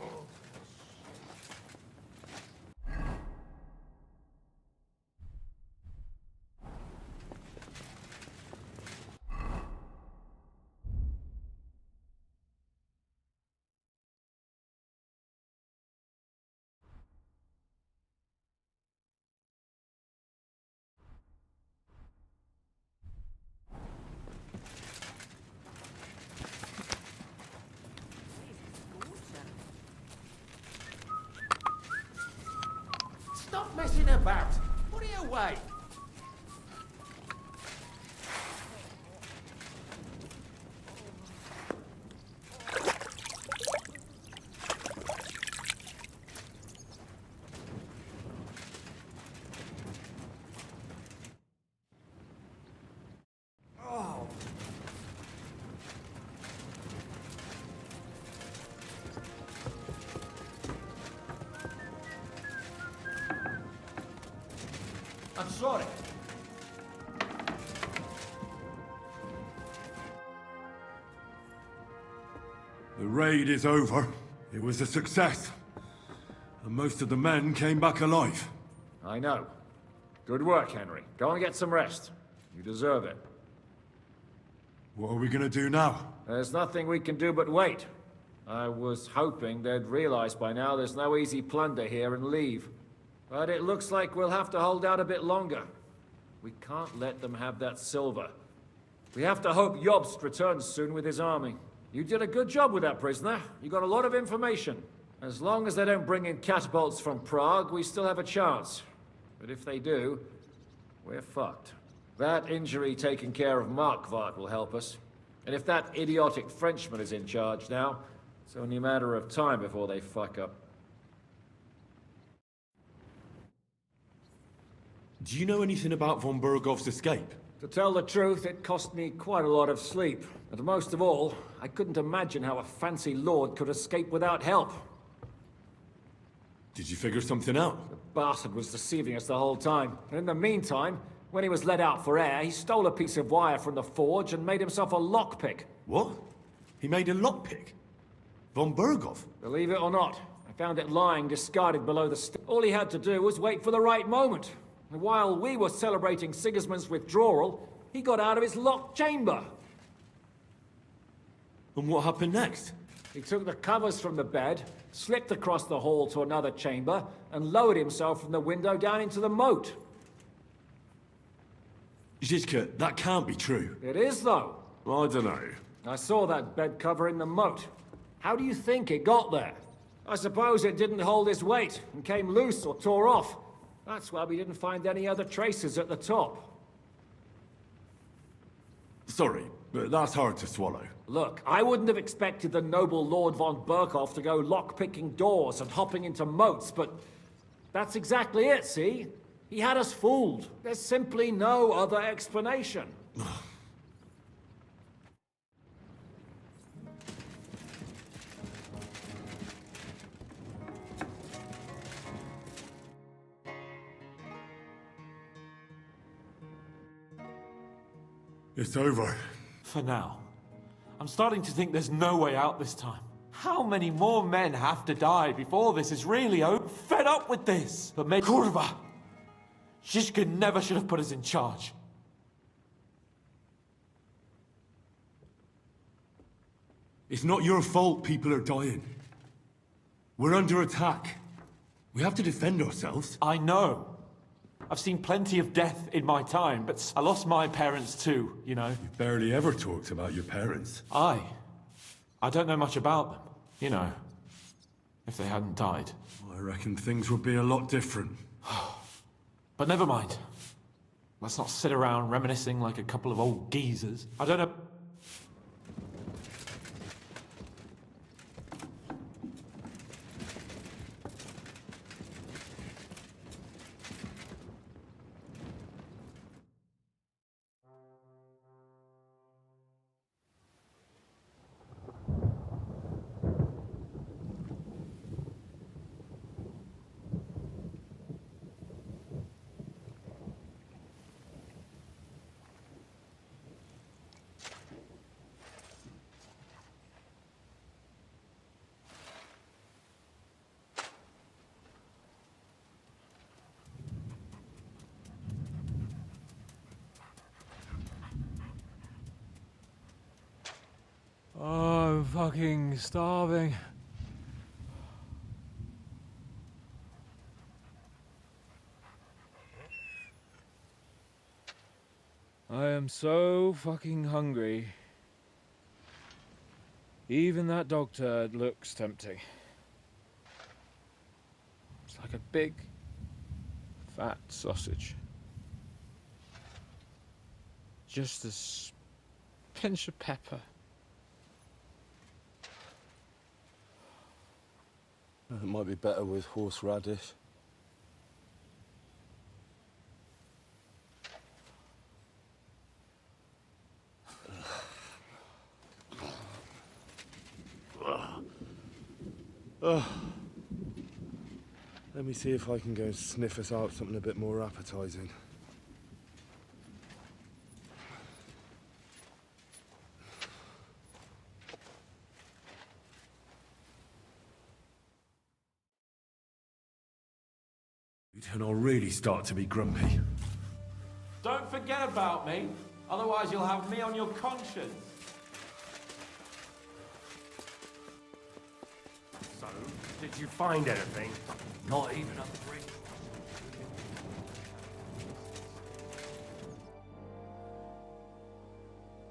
S9: Stop messing about. What are you wait?
S13: I'm sorry.
S5: The raid is over. It was a success. And most of the men came back alive.
S11: I know. Good work, Henry. Go and get some rest. You deserve it.
S5: What are we gonna do now?
S11: There's nothing we can do but wait. I was hoping they'd realize by now there's no easy plunder here and leave. But it looks like we'll have to hold out a bit longer. We can't let them have that silver. We have to hope Jobst returns soon with his army. You did a good job with that prisoner. You got a lot of information. As long as they don't bring in catapults from Prague, we still have a chance. But if they do, we're fucked. That injury taking care of Markvart will help us. And if that idiotic Frenchman is in charge now, it's only a matter of time before they fuck up.
S5: Do you know anything about von Bergov's escape?
S11: To tell the truth, it cost me quite a lot of sleep. And most of all, I couldn't imagine how a fancy lord could escape without help.
S5: Did you figure something out?
S11: The bastard was deceiving us the whole time. And in the meantime, when he was let out for air, he stole a piece of wire from the forge and made himself a lockpick.
S5: What? He made a lockpick? Von Bergov?
S11: Believe it or not, I found it lying discarded below the all he had to do was wait for the right moment. And while we were celebrating Sigismund's withdrawal, he got out of his locked chamber.
S5: And what happened next?
S11: He took the covers from the bed, slipped across the hall to another chamber, and lowered himself from the window down into the moat.
S5: Zizka, that can't be true.
S11: It is, though.
S5: I don't know.
S11: I saw that bed cover in the moat. How do you think it got there? I suppose it didn't hold its weight and came loose or tore off. That's why we didn't find any other traces at the top.
S5: Sorry, but that's hard to swallow.
S11: Look, I wouldn't have expected the noble Lord von Berkhoff to go lock-picking doors and hopping into moats, but that's exactly it, see? He had us fooled. There's simply no other explanation.
S5: It's over.
S6: For now. I'm starting to think there's no way out this time. How many more men have to die before this is really over? Fed up with this! But maybe... Kurva! Zizka never should have put us in charge.
S5: It's not your fault people are dying. We're under attack. We have to defend ourselves.
S6: I know. I've seen plenty of death in my time, but I lost my parents too, you know.
S5: You barely ever talked about your parents.
S6: I don't know much about them, you know. If they hadn't died.
S5: I reckon things would be a lot different.
S6: But never mind. Let's not sit around reminiscing like a couple of old geezers. I don't know...
S16: Oh, I'm fucking starving. I am so fucking hungry. Even that dog turd looks tempting. It's like a big, fat sausage. Just a pinch of pepper.
S5: It might be better with horseradish. Let me see if I can go and sniff us out something a bit more appetizing. And I'll really start to be grumpy.
S6: Don't forget about me, otherwise you'll have me on your conscience.
S22: So, did you find anything?
S9: Not even a brick.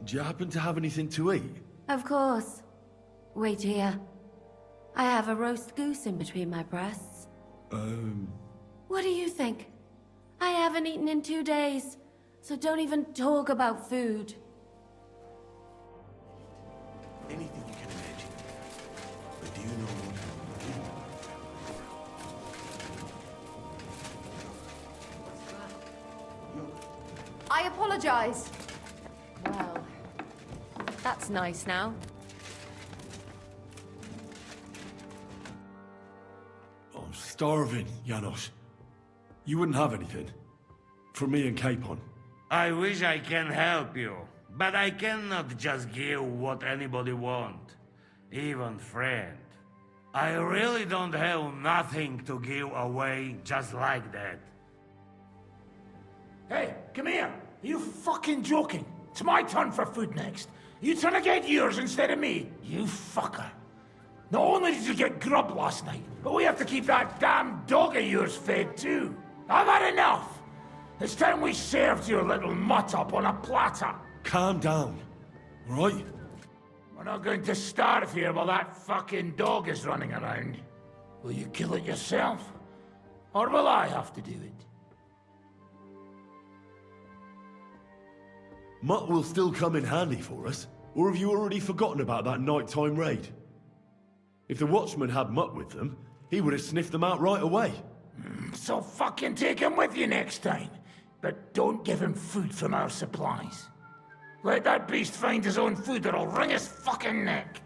S5: Do you happen to have anything to eat?
S1: Of course. Wait here. I have a roast goose in between my breasts. What do you think? I haven't eaten in 2 days, so don't even talk about food.
S18: Anything you can imagine. But do you know what I will do?
S10: I apologize.
S20: Well, that's nice now.
S5: I'm starving, Janos. You wouldn't have anything? For me and Capon.
S3: I wish I can help you, but I cannot just give what anybody want, even friend. I really don't have nothing to give away just like that. Hey, come here! Are you fucking joking? It's my turn for food next. You trying to get yours instead of me? You fucker. Not only did you get grub last night, but we have to keep that damn dog of yours fed too. I've had enough! It's time we served your little mutt up on a platter.
S5: Calm down, all right?
S3: We're not going to starve here while that fucking dog is running around. Will you kill it yourself? Or will I have to do it?
S5: Mutt will still come in handy for us, or have you already forgotten about that nighttime raid? If the watchman had Mutt with them, he would have sniffed them out right away.
S3: So fucking take him with you next time. But don't give him food from our supplies. Let that beast find his own food or I'll wring his fucking neck.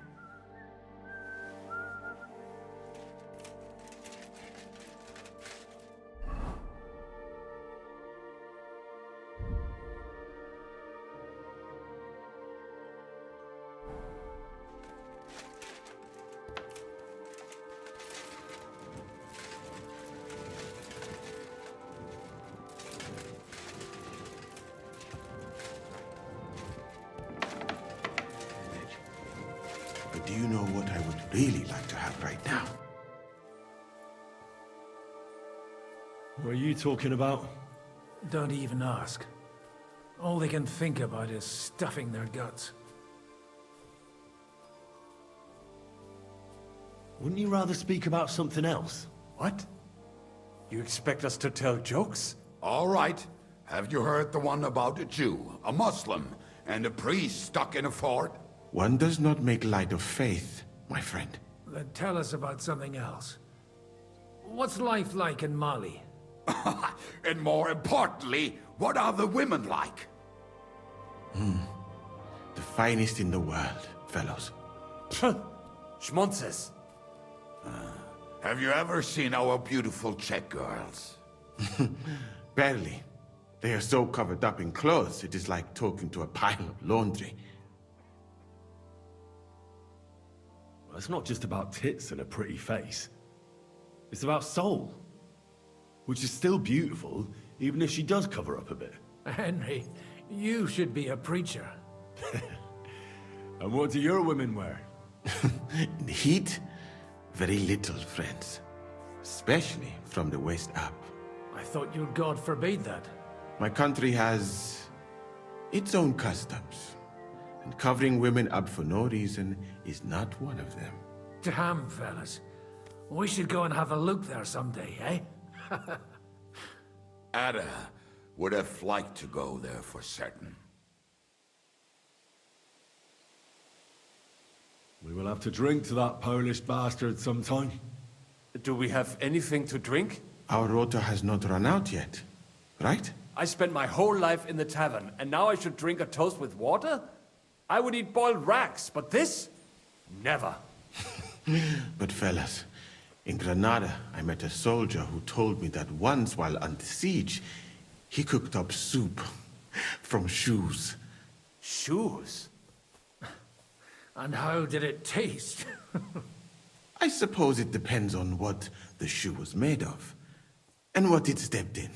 S18: But do you know what I would really like to have right now?
S5: What are you talking about?
S15: Don't even ask. All they can think about is stuffing their guts.
S5: Wouldn't you rather speak about something else?
S4: What? You expect us to tell jokes?
S7: All right. Have you heard the one about a Jew, a Muslim, and a priest stuck in a fort?
S18: One does not make light of faith, my friend.
S15: Then tell us about something else. What's life like in Mali?
S7: And more importantly, what are the women like?
S18: The finest in the world, fellows.
S4: Schmonzes.
S7: Have you ever seen our beautiful Czech girls?
S18: Barely. They are so covered up in clothes, it is like talking to a pile of laundry.
S5: Well, it's not just about tits and a pretty face. It's about soul. Which is still beautiful, even if she does cover up a bit.
S15: Henry, you should be a preacher.
S5: And what do your women wear?
S18: In the heat, very little, friends. Especially from the waist up.
S15: I thought your god forbade that.
S18: My country has its own customs. And covering women up for no reason is not one of them.
S15: Damn, fellas. We should go and have a look there someday, eh?
S7: Ada would have liked to go there for certain.
S5: We will have to drink to that Polish bastard sometime.
S4: Do we have anything to drink?
S18: Our rota has not run out yet, right?
S4: I spent my whole life in the tavern, and now I should drink a toast with water? I would eat boiled racks, but this? Never.
S18: But fellas, in Granada, I met a soldier who told me that once while under siege, he cooked up soup from shoes.
S4: Shoes?
S15: And how did it taste?
S18: I suppose it depends on what the shoe was made of, and what it stepped in.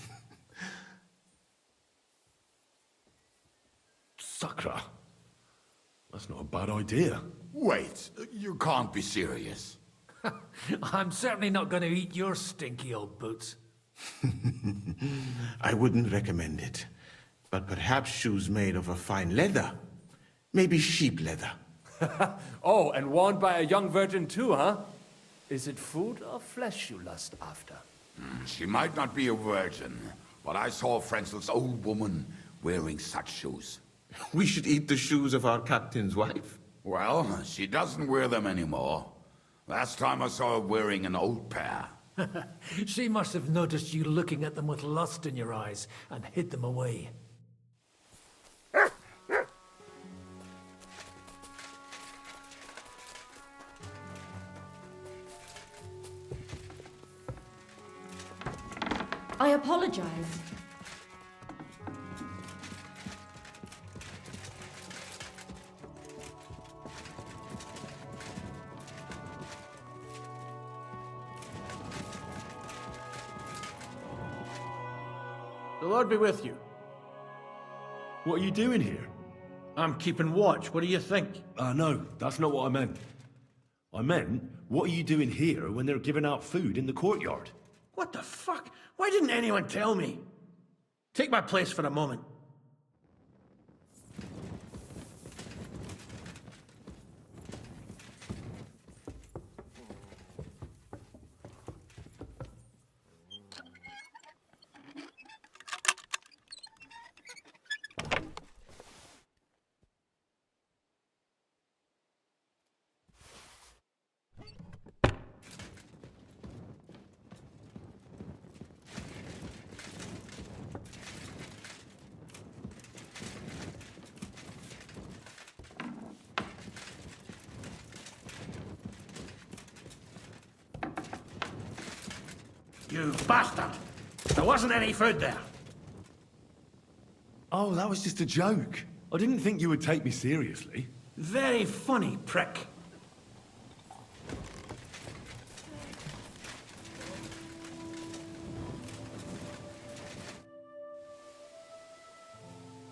S5: Sakra. That's not a bad idea.
S7: Wait, you can't be serious.
S15: I'm certainly not going to eat your stinky old boots.
S18: I wouldn't recommend it, but perhaps shoes made of a fine leather. Maybe sheep leather.
S4: Oh, and worn by a young virgin too, huh? Is it food or flesh you lust after?
S7: She might not be a virgin, but I saw Frenzel's old woman wearing such shoes.
S18: We should eat the shoes of our captain's wife.
S7: Well, she doesn't wear them anymore. Last time I saw her wearing an old pair.
S15: She must have noticed you looking at them with lust in your eyes and hid them away.
S1: I apologize.
S8: The Lord be with you.
S5: What are you doing here?
S8: I'm keeping watch. What do you think?
S5: No, that's not what I meant. I meant, what are you doing here when they're giving out food in the courtyard?
S8: What the fuck? Why didn't anyone tell me? Take my place for a moment. You bastard! There wasn't any food there.
S5: Oh, that was just a joke. I didn't think you would take me seriously.
S8: Very funny, prick.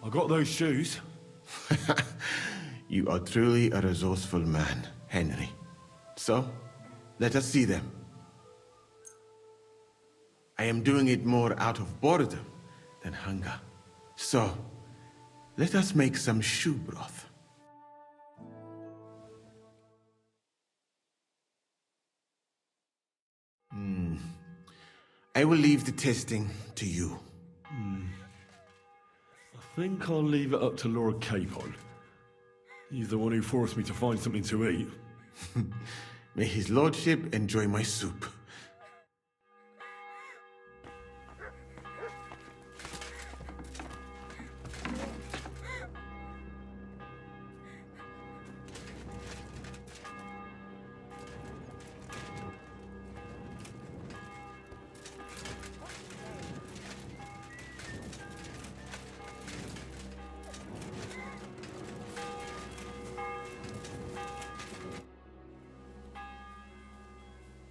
S5: I got those shoes.
S18: You are truly a resourceful man, Henry. So, let us see them. I am doing it more out of boredom than hunger. So, let us make some shoe broth. I will leave the testing to you.
S5: I think I'll leave it up to Lord Capon. He's the one who forced me to find something to eat.
S18: May his lordship enjoy my soup.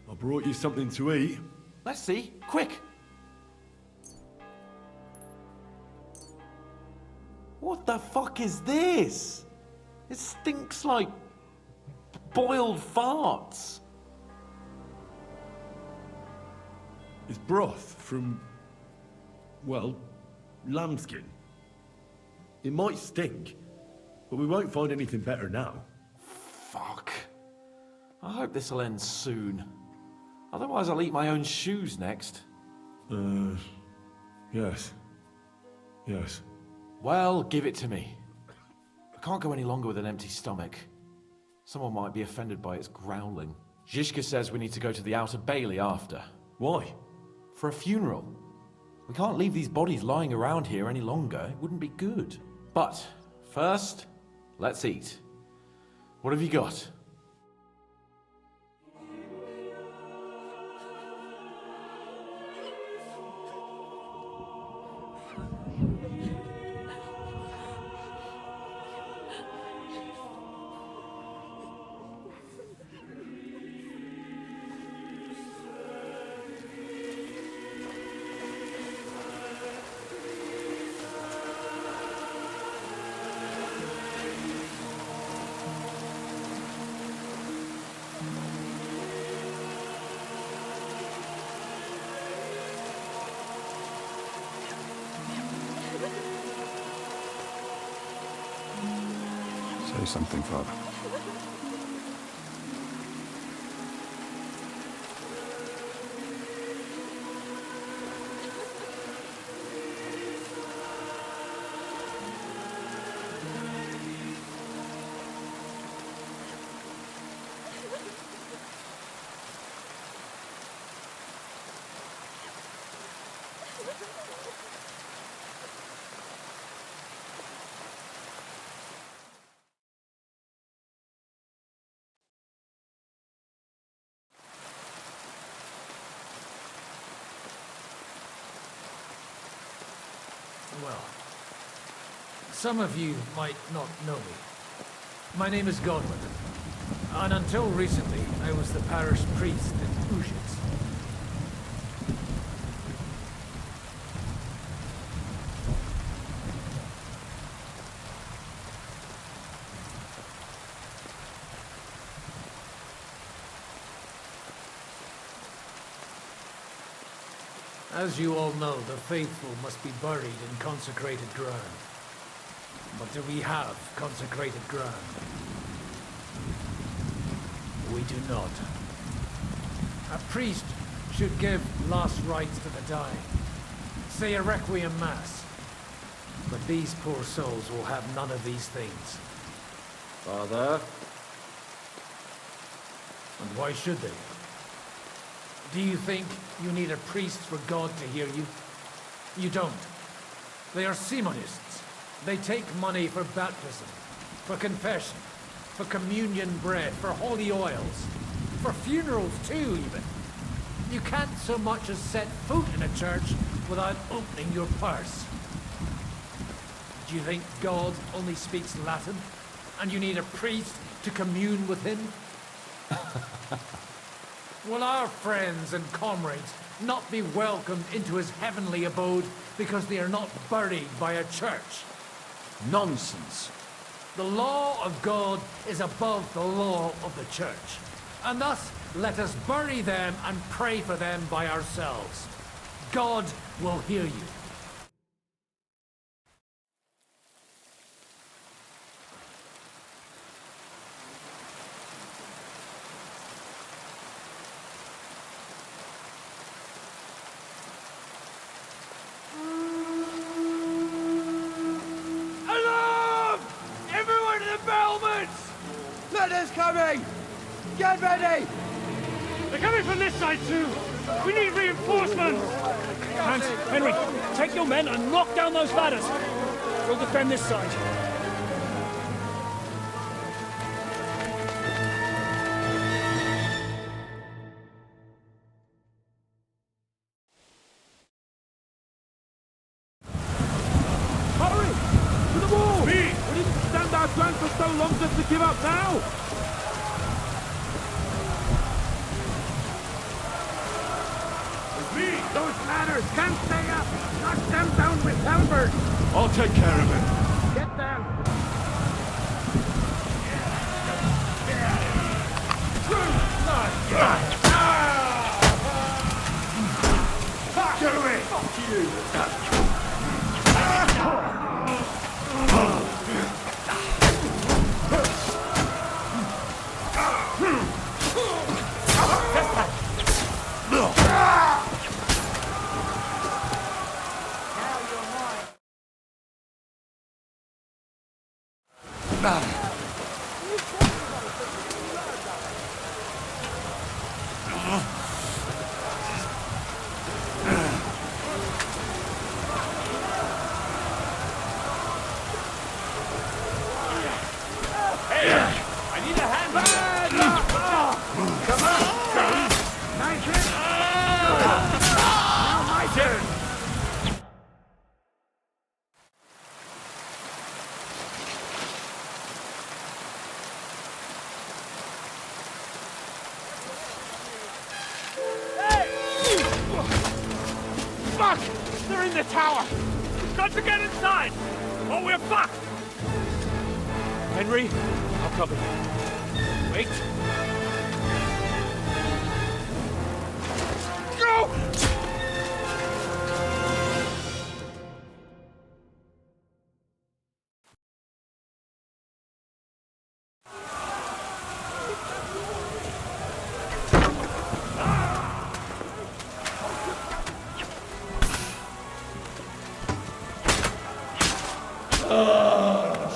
S5: I brought you something to eat.
S6: Let's see. Quick! What the fuck is this? It stinks like boiled farts.
S5: It's broth from, well, lambskin. It might stink, but we won't find anything better now.
S6: Fuck. I hope this'll end soon. Otherwise I'll eat my own shoes next.
S5: Yes. Yes.
S6: Well, give it to me. I can't go any longer with an empty stomach. Someone might be offended by its growling. Zhishka says we need to go to the Outer Bailey after.
S5: Why?
S6: For a funeral. We can't leave these bodies lying around here any longer. It wouldn't be good. But, first, let's eat. What have you got?
S10: Say something, Father.
S15: Well, some of you might not know me. My name is Godwin, and until recently, I was the parish priest in Ushitz. As you all know, the faithful must be buried in consecrated ground. But do we have consecrated ground? We do not. A priest should give last rites to the dying, say a requiem mass. But these poor souls will have none of these things.
S11: Father?
S15: And why should they? Do you think you need a priest for God to hear you? You don't. They are Simonists. They take money for baptism, for confession, for communion bread, for holy oils, for funerals too, even. You can't so much as set foot in a church without opening your purse. Do you think God only speaks Latin, and you need a priest to commune with him? Will our friends and comrades not be welcomed into his heavenly abode because they are not buried by a church?
S11: Nonsense.
S15: The law of God is above the law of the church. And thus, let us bury them and pray for them by ourselves. God will hear you.
S9: Letters coming! Get ready!
S2: They're coming from this side too! We need reinforcements! Hans, Henry, take your men and knock down those ladders! We'll defend this side.
S14: Hurry! To the wall! Me! We didn't stand our ground for so long just to give up now! Me! Those ladders can't stay up! Knock them down with halberds!
S5: I'll take care of it.
S14: Get them!
S9: Get away! Fuck you!
S2: Fuck! They're in the tower! We've got to get inside! Or we're fucked!
S11: Henry, I'll cover you. Wait.
S2: Go!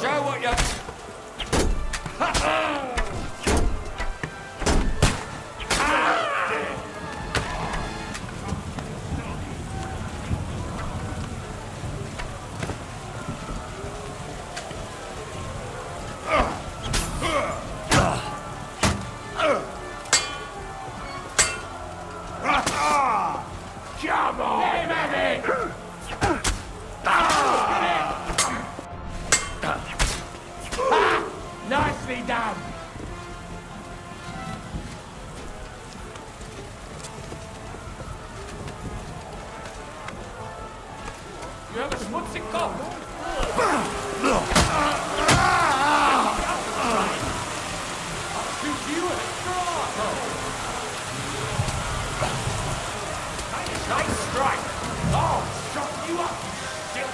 S9: Show what you...
S3: Come on!
S9: Get him at it!
S11: schmutzig Kopf!
S3: Nice strike! Oh, shut you up, you shit!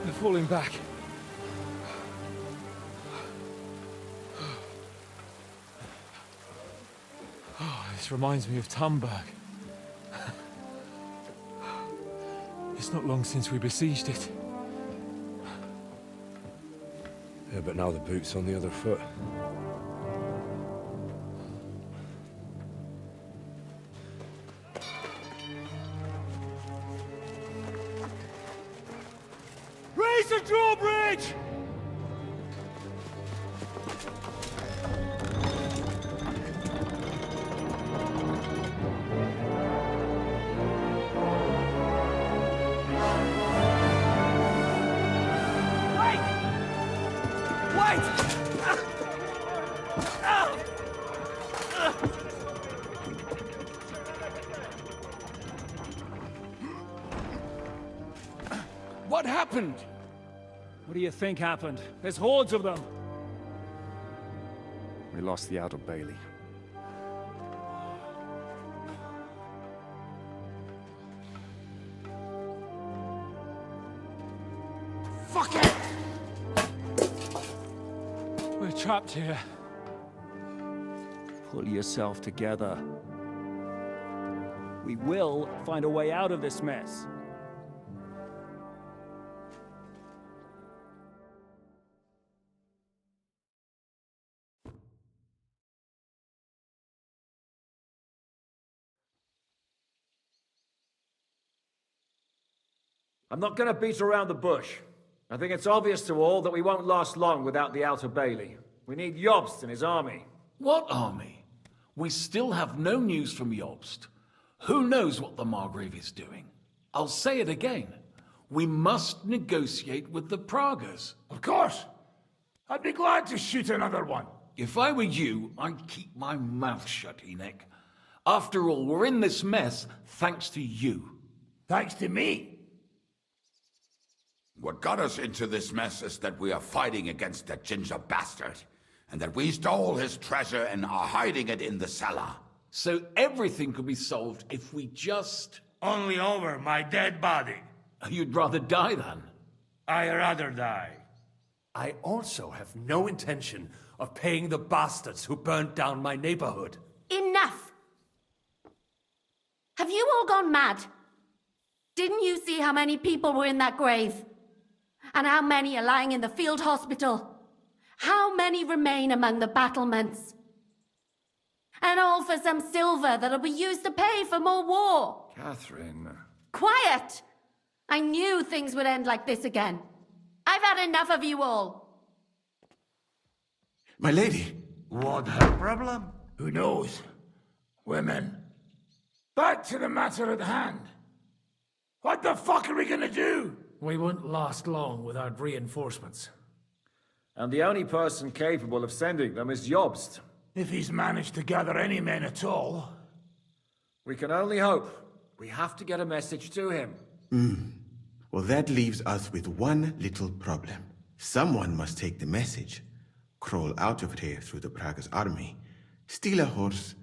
S11: They're falling back. Oh, this reminds me of Tamberg. It's not long since we besieged it.
S10: Yeah, but now the boot's on the other foot.
S2: Raise the drawbridge! What happened? What do you think happened? There's hordes of them.
S10: We lost the outer bailey.
S2: Fuck it! We're trapped here.
S17: Pull yourself together. We will find a way out of this mess.
S11: I'm not gonna beat around the bush. I think it's obvious to all that we won't last long without the outer bailey. We need Jobst and his army.
S21: What army? We still have no news from Jobst. Who knows what the Margrave is doing? I'll say it again. We must negotiate with the Pragas.
S3: Of course. I'd be glad to shoot another one.
S21: If I were you, I'd keep my mouth shut, Enoch. After all, we're in this mess thanks to you.
S3: Thanks to me?
S7: What got us into this mess is that we are fighting against that ginger bastard, and that we stole his treasure and are hiding it in the cellar.
S21: So everything could be solved if we just...
S3: Only over my dead body.
S21: You'd rather die then?
S3: I'd rather die.
S4: I also have no intention of paying the bastards who burned down my neighborhood.
S1: Enough! Have you all gone mad? Didn't you see how many people were in that grave? And how many are lying in the field hospital? How many remain among the battlements? And all for some silver that'll be used to pay for more war.
S10: Catherine.
S1: Quiet! I knew things would end like this again. I've had enough of you all.
S18: My lady.
S3: What her problem? Who knows? Women. Back to the matter at hand. What the fuck are we gonna do?
S15: We won't last long without reinforcements.
S11: And the only person capable of sending them is Jobst.
S3: If he's managed to gather any men at all.
S11: We can only hope. We have to get a message to him.
S18: Well, that leaves us with one little problem. Someone must take the message, crawl out of here through the Pragas army, steal a horse,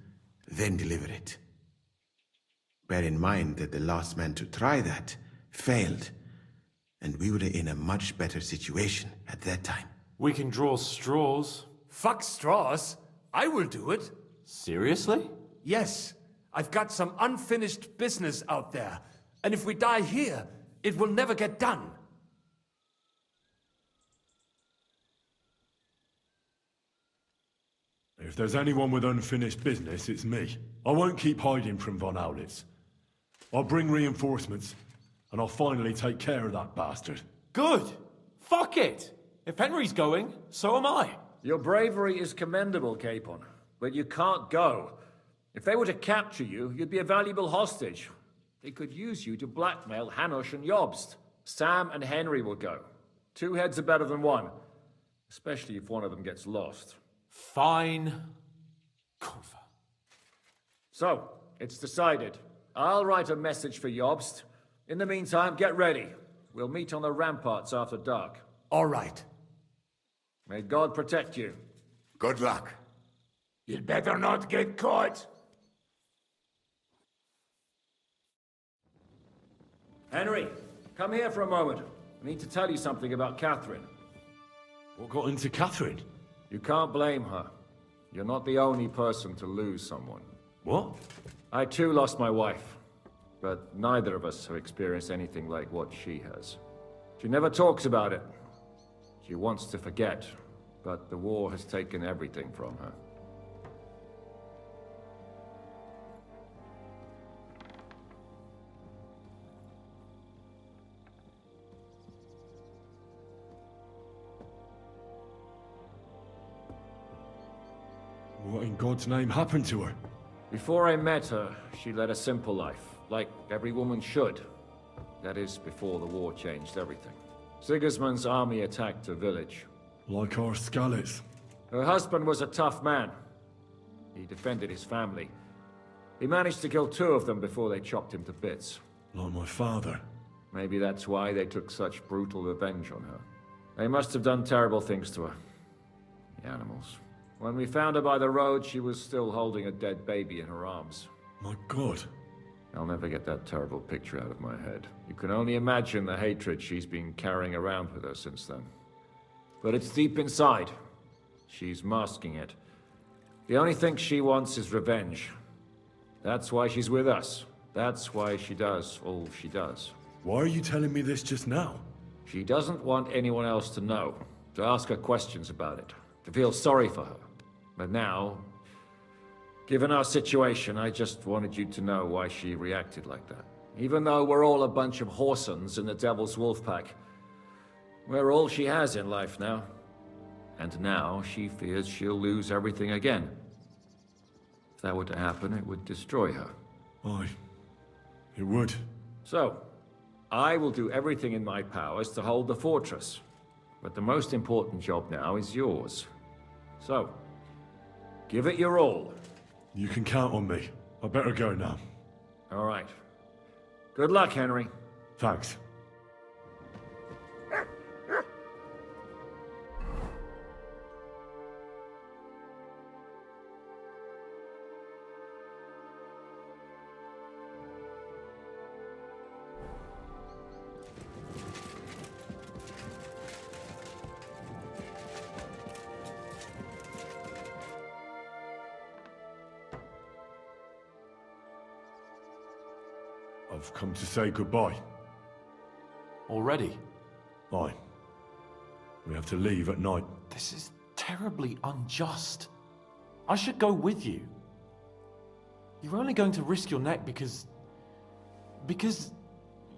S18: then deliver it. Bear in mind that the last man to try that failed, and we were in a much better situation at that time.
S6: We can draw straws.
S4: Fuck straws. I will do it.
S6: Seriously?
S4: Yes. I've got some unfinished business out there. And if we die here, it will never get done.
S5: If there's anyone with unfinished business, it's me. I won't keep hiding from Von Aulitz. I'll bring reinforcements, and I'll finally take care of that bastard.
S6: Good. Fuck it. If Henry's going, so am I.
S11: Your bravery is commendable, Capon. but you can't go. If they were to capture you, you'd be a valuable hostage. They could use you to blackmail Hanush and Jobst. Sam and Henry will go. 2 heads are better than 1, especially if one of them gets lost.
S6: Fine.
S11: So, it's decided. I'll write a message for Jobst. In the meantime, get ready. We'll meet on the ramparts after dark.
S4: All right.
S11: May God protect you.
S7: Good luck.
S3: You'd better not get caught.
S11: Henry, come here for a moment. I need to tell you something about Catherine.
S5: What got into Catherine?
S11: You can't blame her. You're not the only person to lose someone.
S5: What?
S11: I too lost my wife, but neither of us have experienced anything like what she has. She never talks about it. She wants to forget, but the war has taken everything from her.
S5: What in God's name happened to her?
S11: Before I met her, she led a simple life, like every woman should. That is, before the war changed everything. Sigismund's army attacked her village.
S5: Like our Skalitz.
S11: Her husband was a tough man. He defended his family. He managed to kill 2 of them before they chopped him to bits.
S5: Like my father.
S11: Maybe that's why they took such brutal revenge on her. They must have done terrible things to her. The animals. When we found her by the road, she was still holding a dead baby in her arms.
S5: My God.
S11: I'll never get that terrible picture out of my head. You can only imagine the hatred she's been carrying around with her since then. But it's deep inside. She's masking it. The only thing she wants is revenge. That's why she's with us. That's why she does all she does.
S5: Why are you telling me this just now?
S11: She doesn't want anyone else to know, to ask her questions about it, to feel sorry for her. But now, given our situation, I just wanted you to know why she reacted like that. Even though we're all a bunch of whoresons in the Devil's Wolf Pack, we're all she has in life now. And now she fears she'll lose everything again. If that were to happen, it would destroy her.
S5: Aye, it would.
S11: So, I will do everything in my powers to hold the fortress. But the most important job now is yours. So, give it your all.
S5: You can count on me. I better go now.
S11: All right. Good luck, Henry.
S5: Thanks. I've come to say goodbye.
S6: Already?
S5: Aye. We have to leave at night.
S6: This is terribly unjust. I should go with you. You're only going to risk your neck because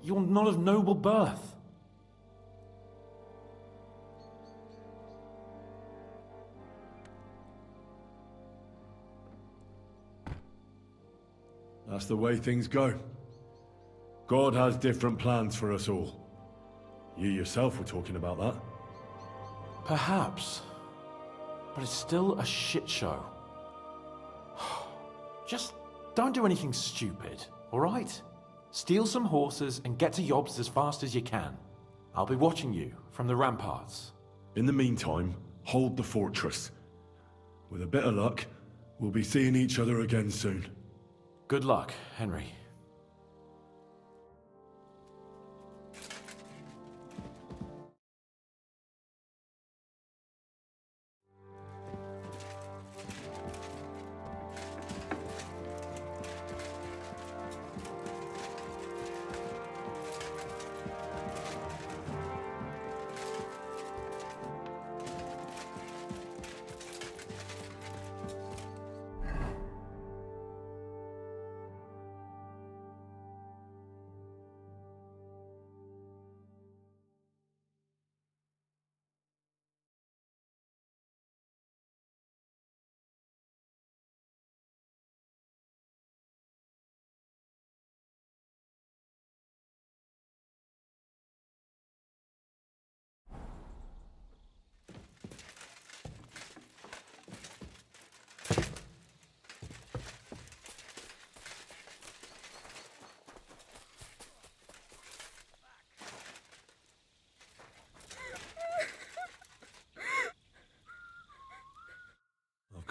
S6: you're not of noble birth.
S5: That's the way things go. God has different plans for us all. You yourself were talking about that.
S6: Perhaps. But it's still a shit show. Just don't do anything stupid, all right? Steal some horses and get to Jobst as fast as you can. I'll be watching you from the ramparts.
S5: In the meantime, hold the fortress. With a bit of luck, we'll be seeing each other again soon.
S6: Good luck, Henry.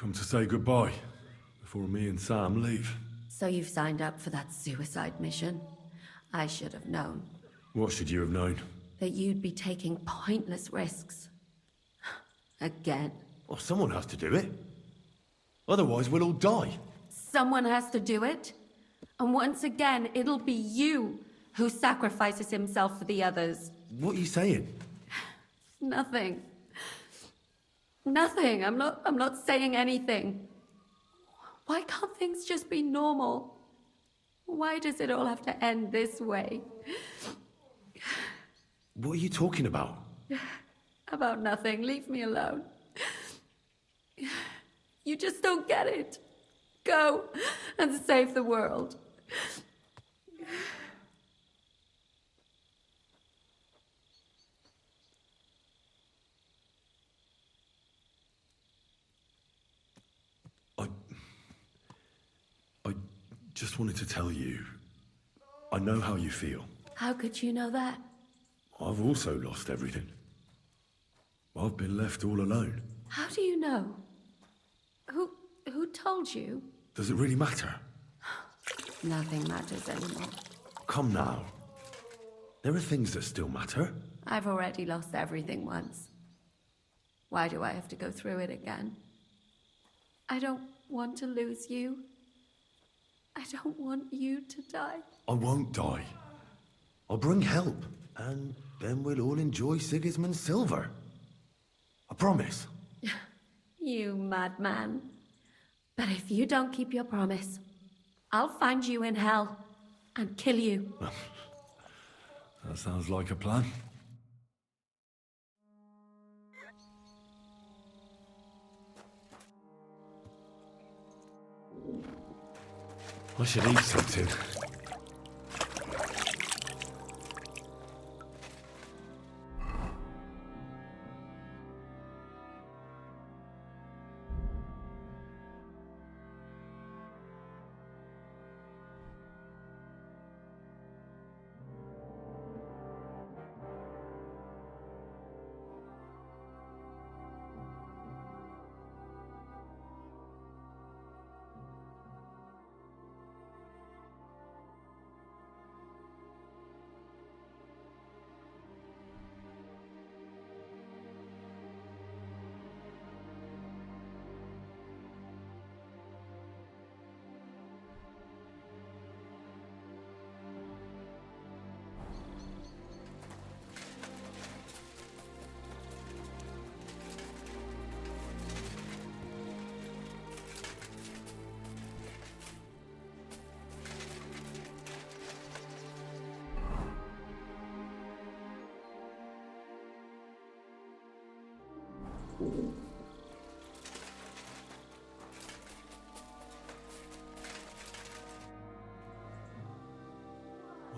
S5: come to say goodbye before me and Sam leave.
S1: So you've signed up for that suicide mission? I should have known.
S5: What should you have known?
S1: That you'd be taking pointless risks. Again.
S5: Well, someone has to do it. Otherwise, we'll all die.
S1: Someone has to do it. And once again, it'll be you who sacrifices himself for the others.
S5: What are you saying?
S1: Nothing. Nothing. I'm not saying anything. Why can't things just be normal? Why does it all have to end this way?
S5: What are you talking about?
S1: About nothing. Leave me alone. You just don't get it. Go and save the world.
S5: I just wanted to tell you, I know how you feel.
S1: How could you know that?
S5: I've also lost everything. I've been left all alone.
S1: How do you know? Who told you?
S5: Does it really matter?
S1: Nothing matters anymore.
S5: Come now. There are things that still matter.
S1: I've already lost everything once. Why do I have to go through it again? I don't want to lose you. I don't want you to die.
S5: I won't die. I'll bring help, and then we'll all enjoy Sigismund's silver. I promise.
S1: You madman. But if you don't keep your promise, I'll find you in hell and kill you.
S5: That sounds like a plan. I should eat something.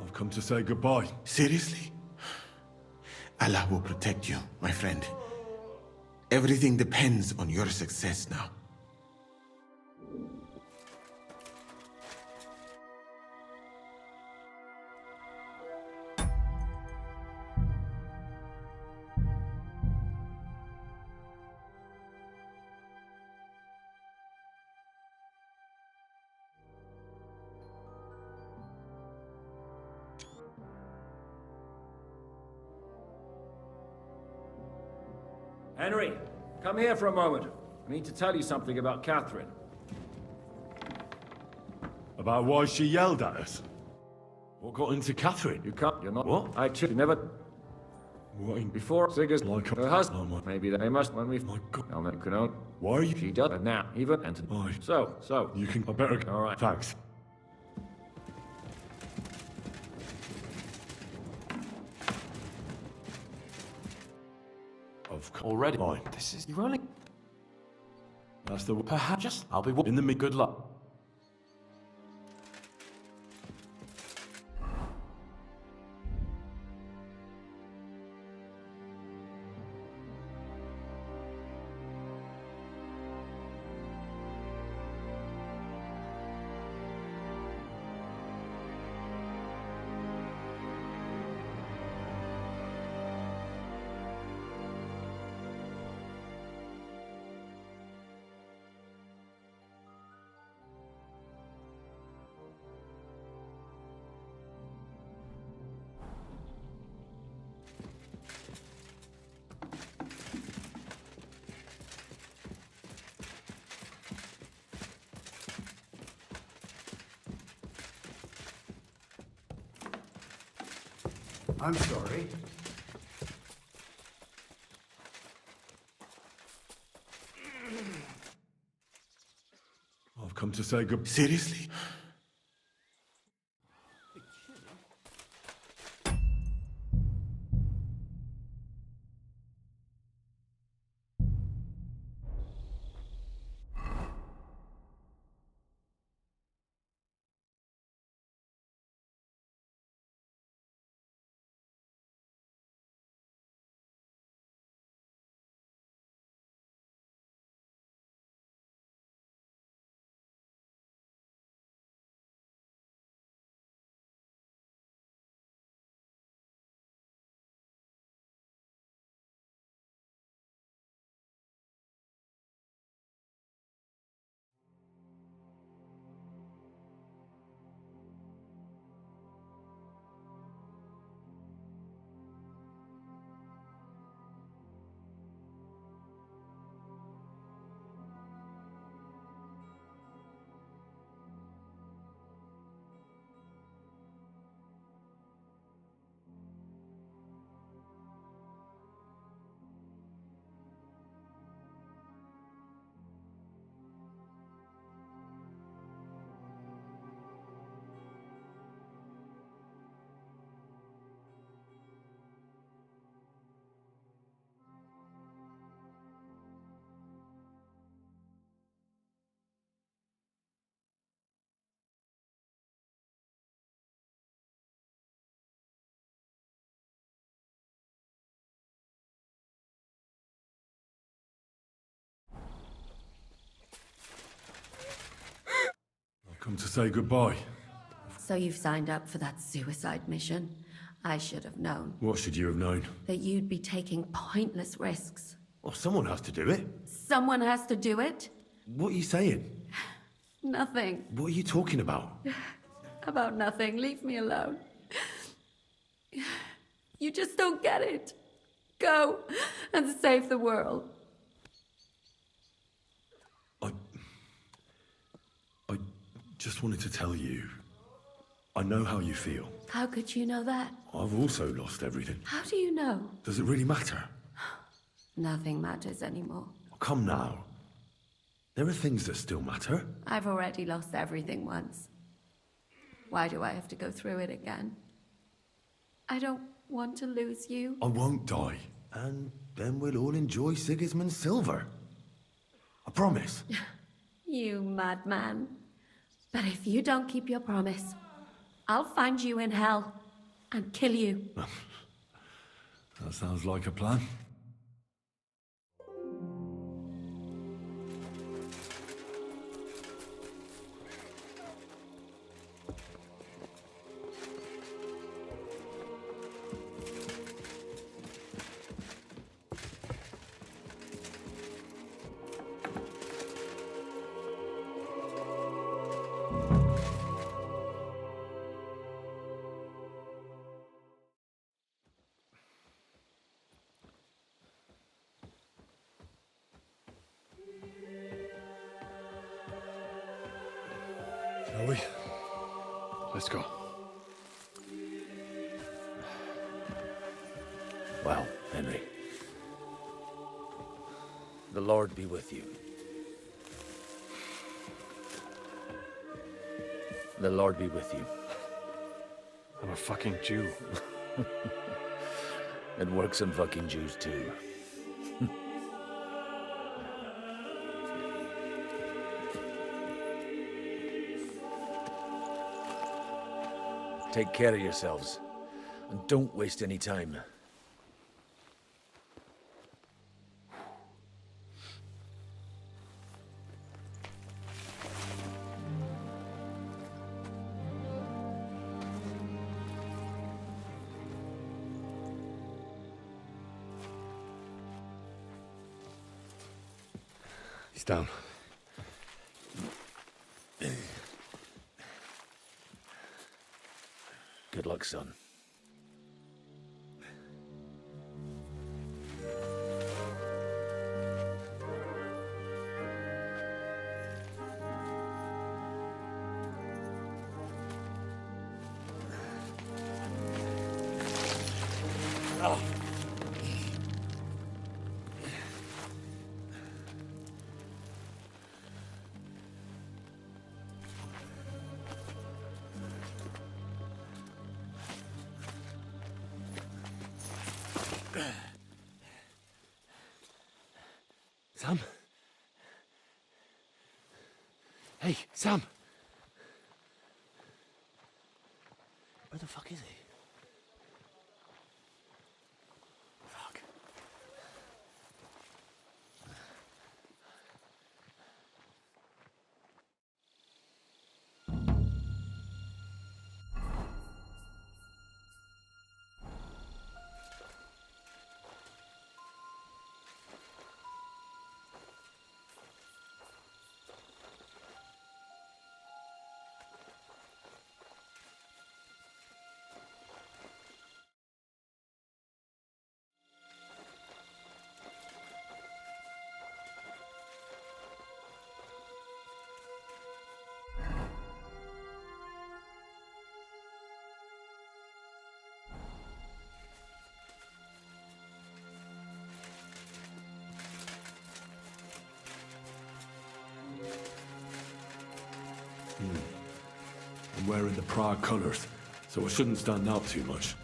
S5: I've come to say goodbye.
S18: Seriously? Allah will protect you, my friend. Everything depends on your success now.
S11: Henry, come here for a moment. I need to tell you something about Catherine.
S5: About why she yelled at us? What got into Catherine?
S11: You can't, you're not...
S5: What?
S11: You never...
S5: What?
S11: Before Sigurd,
S5: Like
S11: her husband.
S5: Oh,
S11: Maybe they must when we've...
S5: My God.
S11: Now, you can own...
S5: Why are you...
S11: She does it now, even, and...
S5: Why?
S11: So...
S5: You can... I better go.
S11: All right.
S5: Thanks.
S6: Already.
S5: Fine.
S6: This is... You're only...
S5: That's the...
S6: Perhaps just... I'll be...
S5: In the mid.
S6: Good luck.
S4: I'm sorry.
S5: I've come to say good...
S18: Seriously?
S5: I've come to say goodbye.
S1: So you've signed up for that suicide mission? I should have known.
S5: What should you have known?
S1: That you'd be taking pointless risks.
S5: Well, someone has to do it.
S1: Someone has to do it?
S5: What are you saying?
S1: Nothing.
S5: What are you talking about?
S1: About nothing. Leave me alone. You just don't get it. Go and save the world.
S5: I just wanted to tell you, I know how you feel.
S1: How could you know that?
S5: I've also lost everything.
S1: How do you know?
S5: Does it really matter?
S1: Nothing matters anymore.
S5: Come now. There are things that still matter.
S1: I've already lost everything once. Why do I have to go through it again? I don't want to lose you.
S5: I won't die. And then we'll all enjoy Sigismund's silver. I promise.
S1: You madman. But if you don't keep your promise, I'll find you in hell and kill you.
S5: That sounds like a plan.
S10: Shall we? Let's go.
S12: Well, Henry. The Lord be with you. The Lord be with you.
S10: I'm a fucking Jew.
S12: It works on fucking Jews too. Take care of yourselves, and don't waste any time.
S10: He's down.
S12: Good luck, son.
S10: Sam? Hey, Sam! Where the fuck is he? Fuck.
S5: I'm wearing the Prague colours, so it shouldn't stand out too much.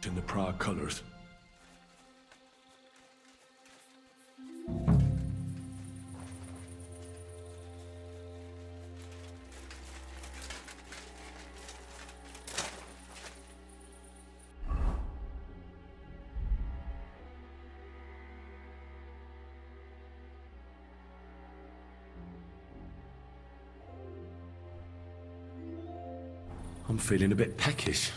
S5: In the Prague colours. I'm feeling a bit peckish.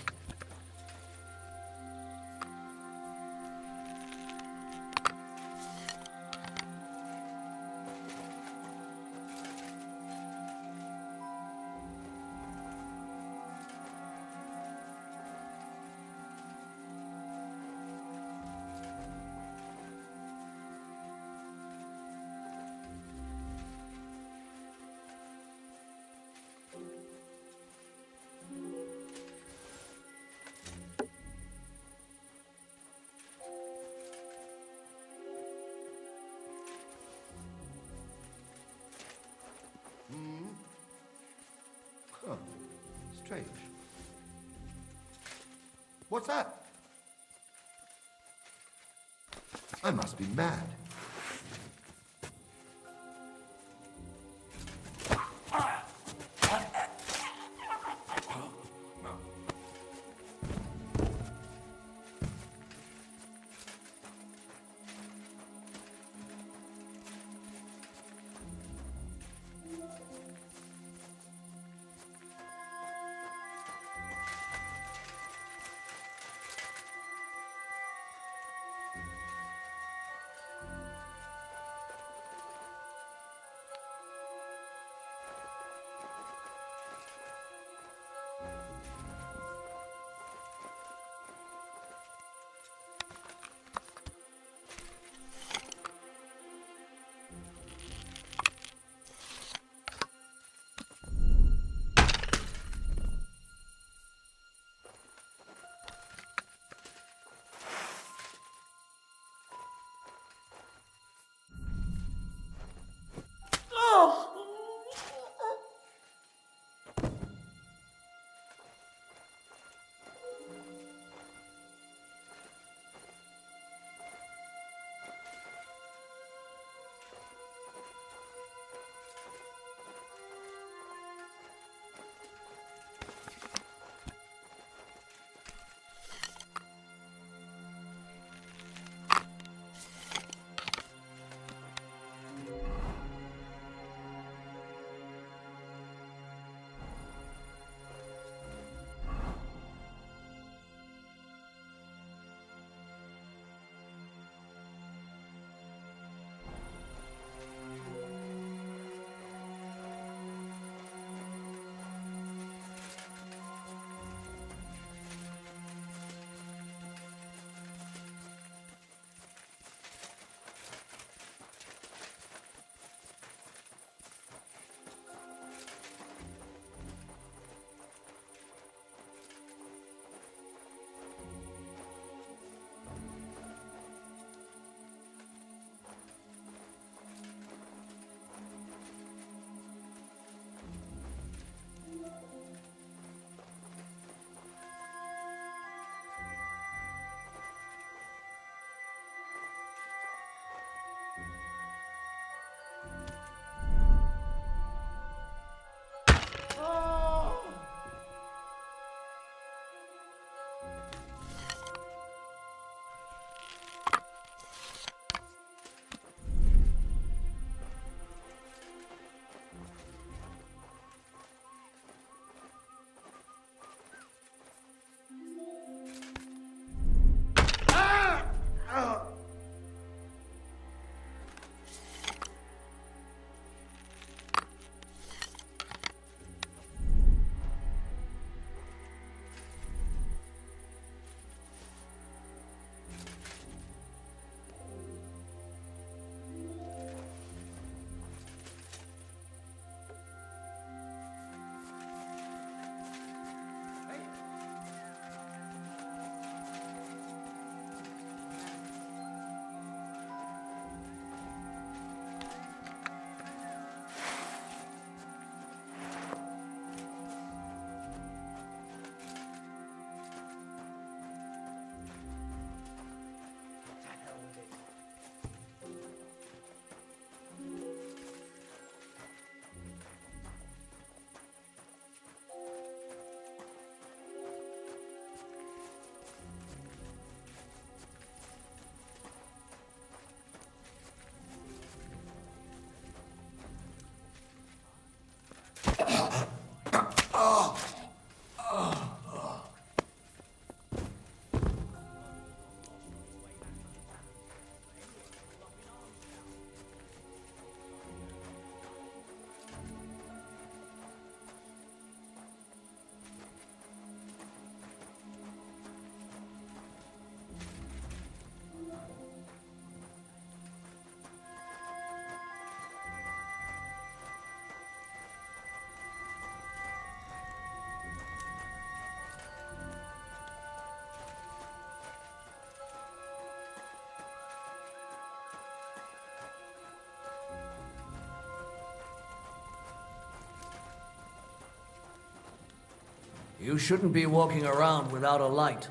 S13: Huh. Strange. What's that? I must be mad.
S9: You shouldn't be walking around without a light.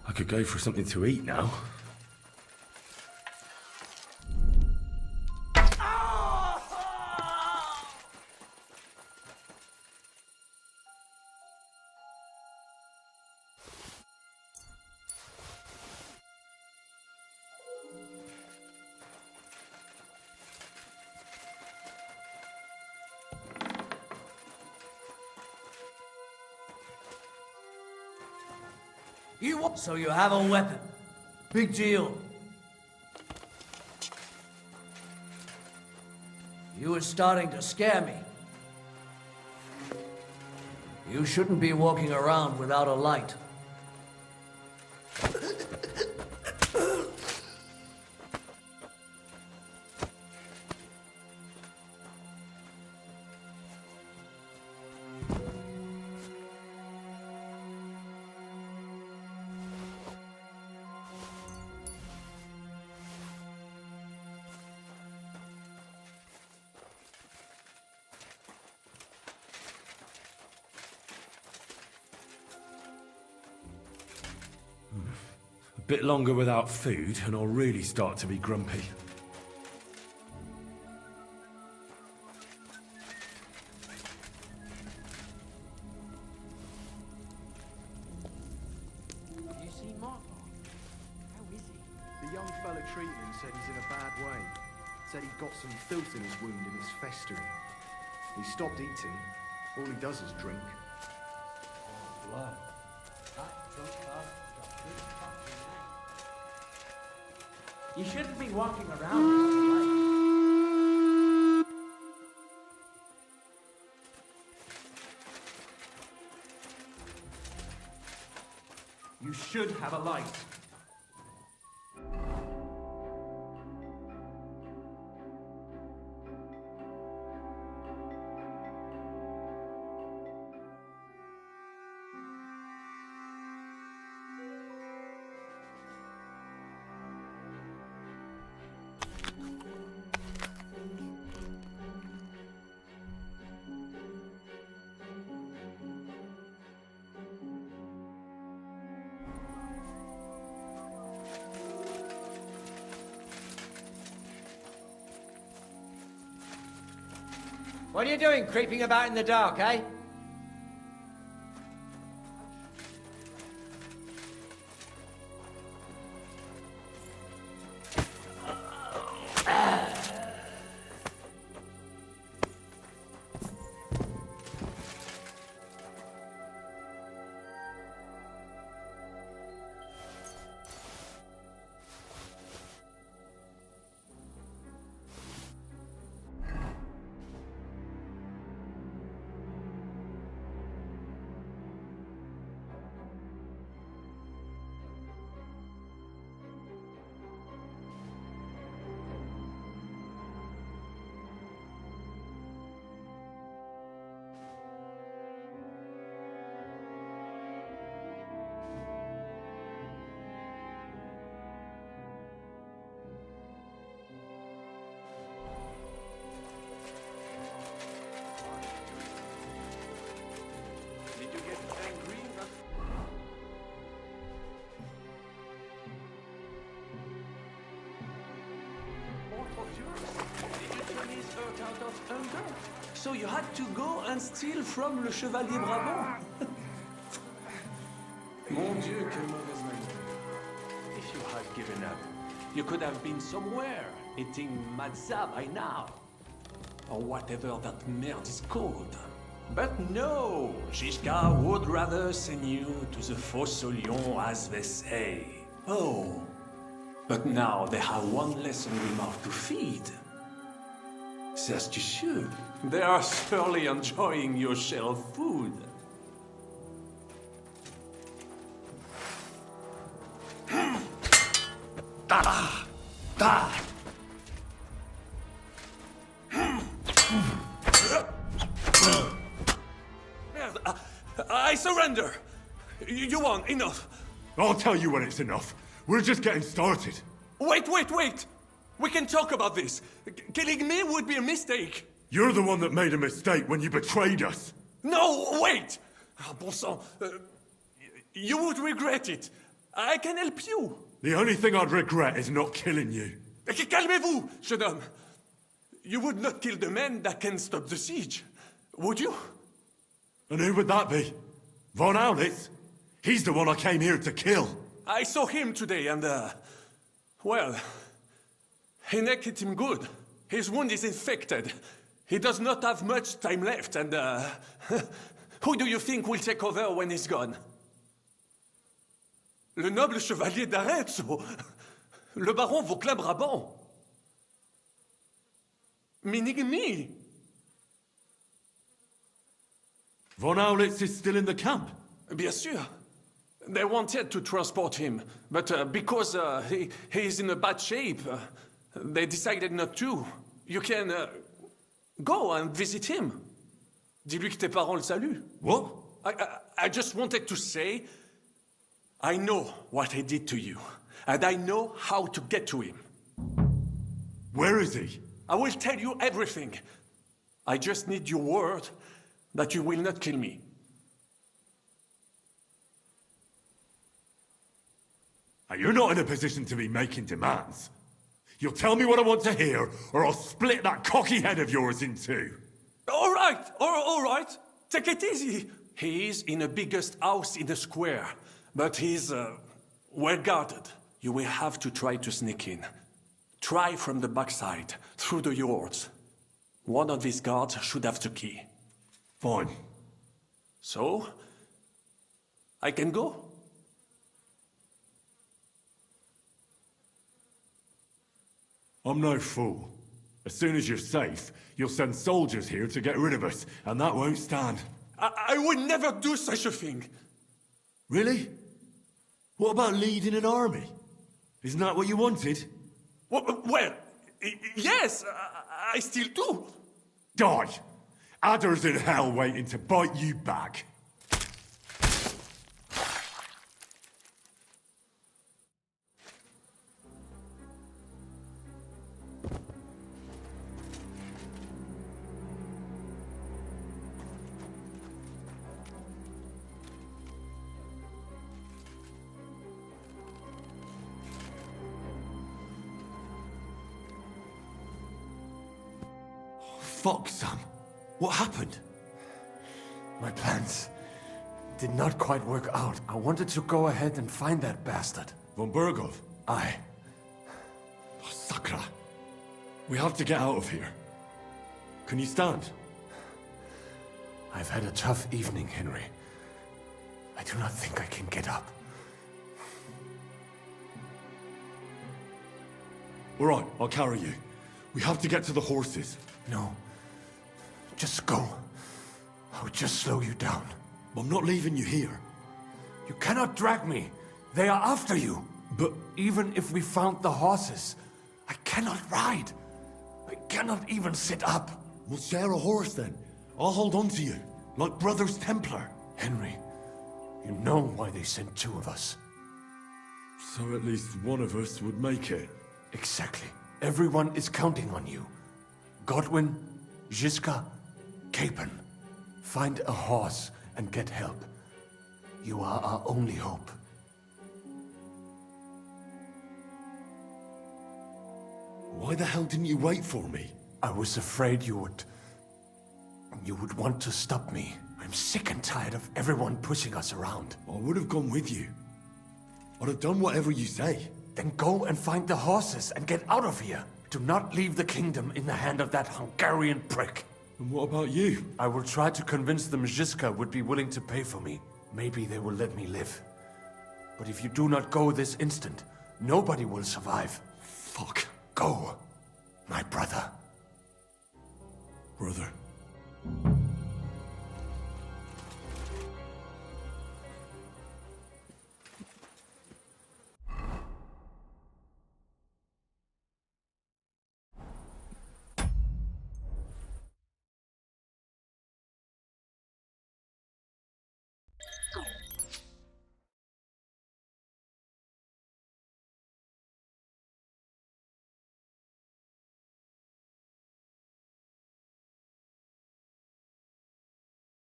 S5: I could go for something to eat now.
S9: So you have a weapon. Big deal. You were starting to scare me. You shouldn't be walking around without a light.
S5: A bit longer without food, and I'll really start to be grumpy.
S16: You see Mark? How is he? The young fella treating him said he's in a bad way. Said he got some filth in his wound and it's festering. He stopped eating. All he does is drink.
S9: Blood. You shouldn't be walking around without a light.
S16: You should have a light.
S9: What are you doing creeping about in the dark, eh?
S19: So you had to go and steal from le Chevalier Brabant? Mon Dieu, quelle mauvaise manière. If you had given up, you could have been somewhere, eating matzah by now. Or whatever that merde is called. But no, Giscard would rather send you to the Fosse aux Lions, as they say. Oh, but now they have one less hungry mouth to feed. C'est astucieux. They are surely enjoying your shell food. Da! Da! I surrender! You won, enough!
S5: I'll tell you when it's enough. We're just getting started.
S19: Wait! We can talk about this. Killing me would be a mistake.
S5: You're the one that made a mistake when you betrayed us.
S19: No, wait! Bon sang, you would regret it. I can help you.
S5: The only thing I'd regret is not killing you.
S19: Calmez-vous, jeune homme. You would not kill the man that can stop the siege, would you?
S5: And who would that be? Von Aulitz? He's the one I came here to kill.
S19: I saw him today and, well, he naked him good. His wound is infected. He does not have much time left and, who do you think will take over when he's gone? Le noble chevalier d'Arezzo. Le baron Vauclin-Brabant. Minigmi.
S5: Von Aulitz is still in the camp?
S19: Bien sûr. They wanted to transport him, but because he is in a bad shape, they decided not to. You can go and visit him. Dis-lui que tes parents le saluent.
S5: What?
S19: I just wanted to say, I know what he did to you, and I know how to get to him.
S5: Where is he?
S19: I will tell you everything. I just need your word that you will not kill me.
S5: You're not in a position to be making demands. You'll tell me what I want to hear, or I'll split that cocky head of yours in two.
S19: All right. Take it easy. He is in the biggest house in the square, but he's well guarded. You will have to try to sneak in. Try from the backside, through the yards. One of these guards should have the key.
S5: Fine.
S19: So, I can go?
S5: I'm no fool. As soon as you're safe, you'll send soldiers here to get rid of us, and that won't stand.
S19: I would never do such a thing.
S5: Really? What about leading an army? Isn't that what you wanted?
S19: Well, yes, I still do.
S5: Die! Adders in hell waiting to bite you back. Fuck, Sam. What happened?
S4: My plans did not quite work out. I wanted to go ahead and find that bastard.
S5: Von Burgov?
S4: Aye.
S5: Oh, Sakra. We have to get out of here. Can you stand?
S4: I've had a tough evening, Henry. I do not think I can get up.
S5: All right, I'll carry you. We have to get to the horses.
S4: No. Just go. I would just slow you down.
S5: I'm not leaving you here.
S4: You cannot drag me. They are after you.
S5: But
S4: even if we found the horses, I cannot ride. I cannot even sit up.
S5: We'll share a horse then. I'll hold on to you, like Brothers Templar.
S4: Henry, you know why they sent two of us.
S5: So at least one of us would make it.
S4: Exactly. Everyone is counting on you. Godwin, Žižka, Capon. Find a horse and get help. You are our only hope.
S5: Why the hell didn't you wait for me?
S4: I was afraid you would want to stop me. I'm sick and tired of everyone pushing us around.
S5: I would have gone with you. I'd have done whatever you say.
S4: Then go and find the horses and get out of here. Do not leave the kingdom in the hand of that Hungarian prick.
S5: And what about you?
S4: I will try to convince them Žižka would be willing to pay for me. Maybe they will let me live. But if you do not go this instant, nobody will survive.
S5: Fuck.
S4: Go, my brother.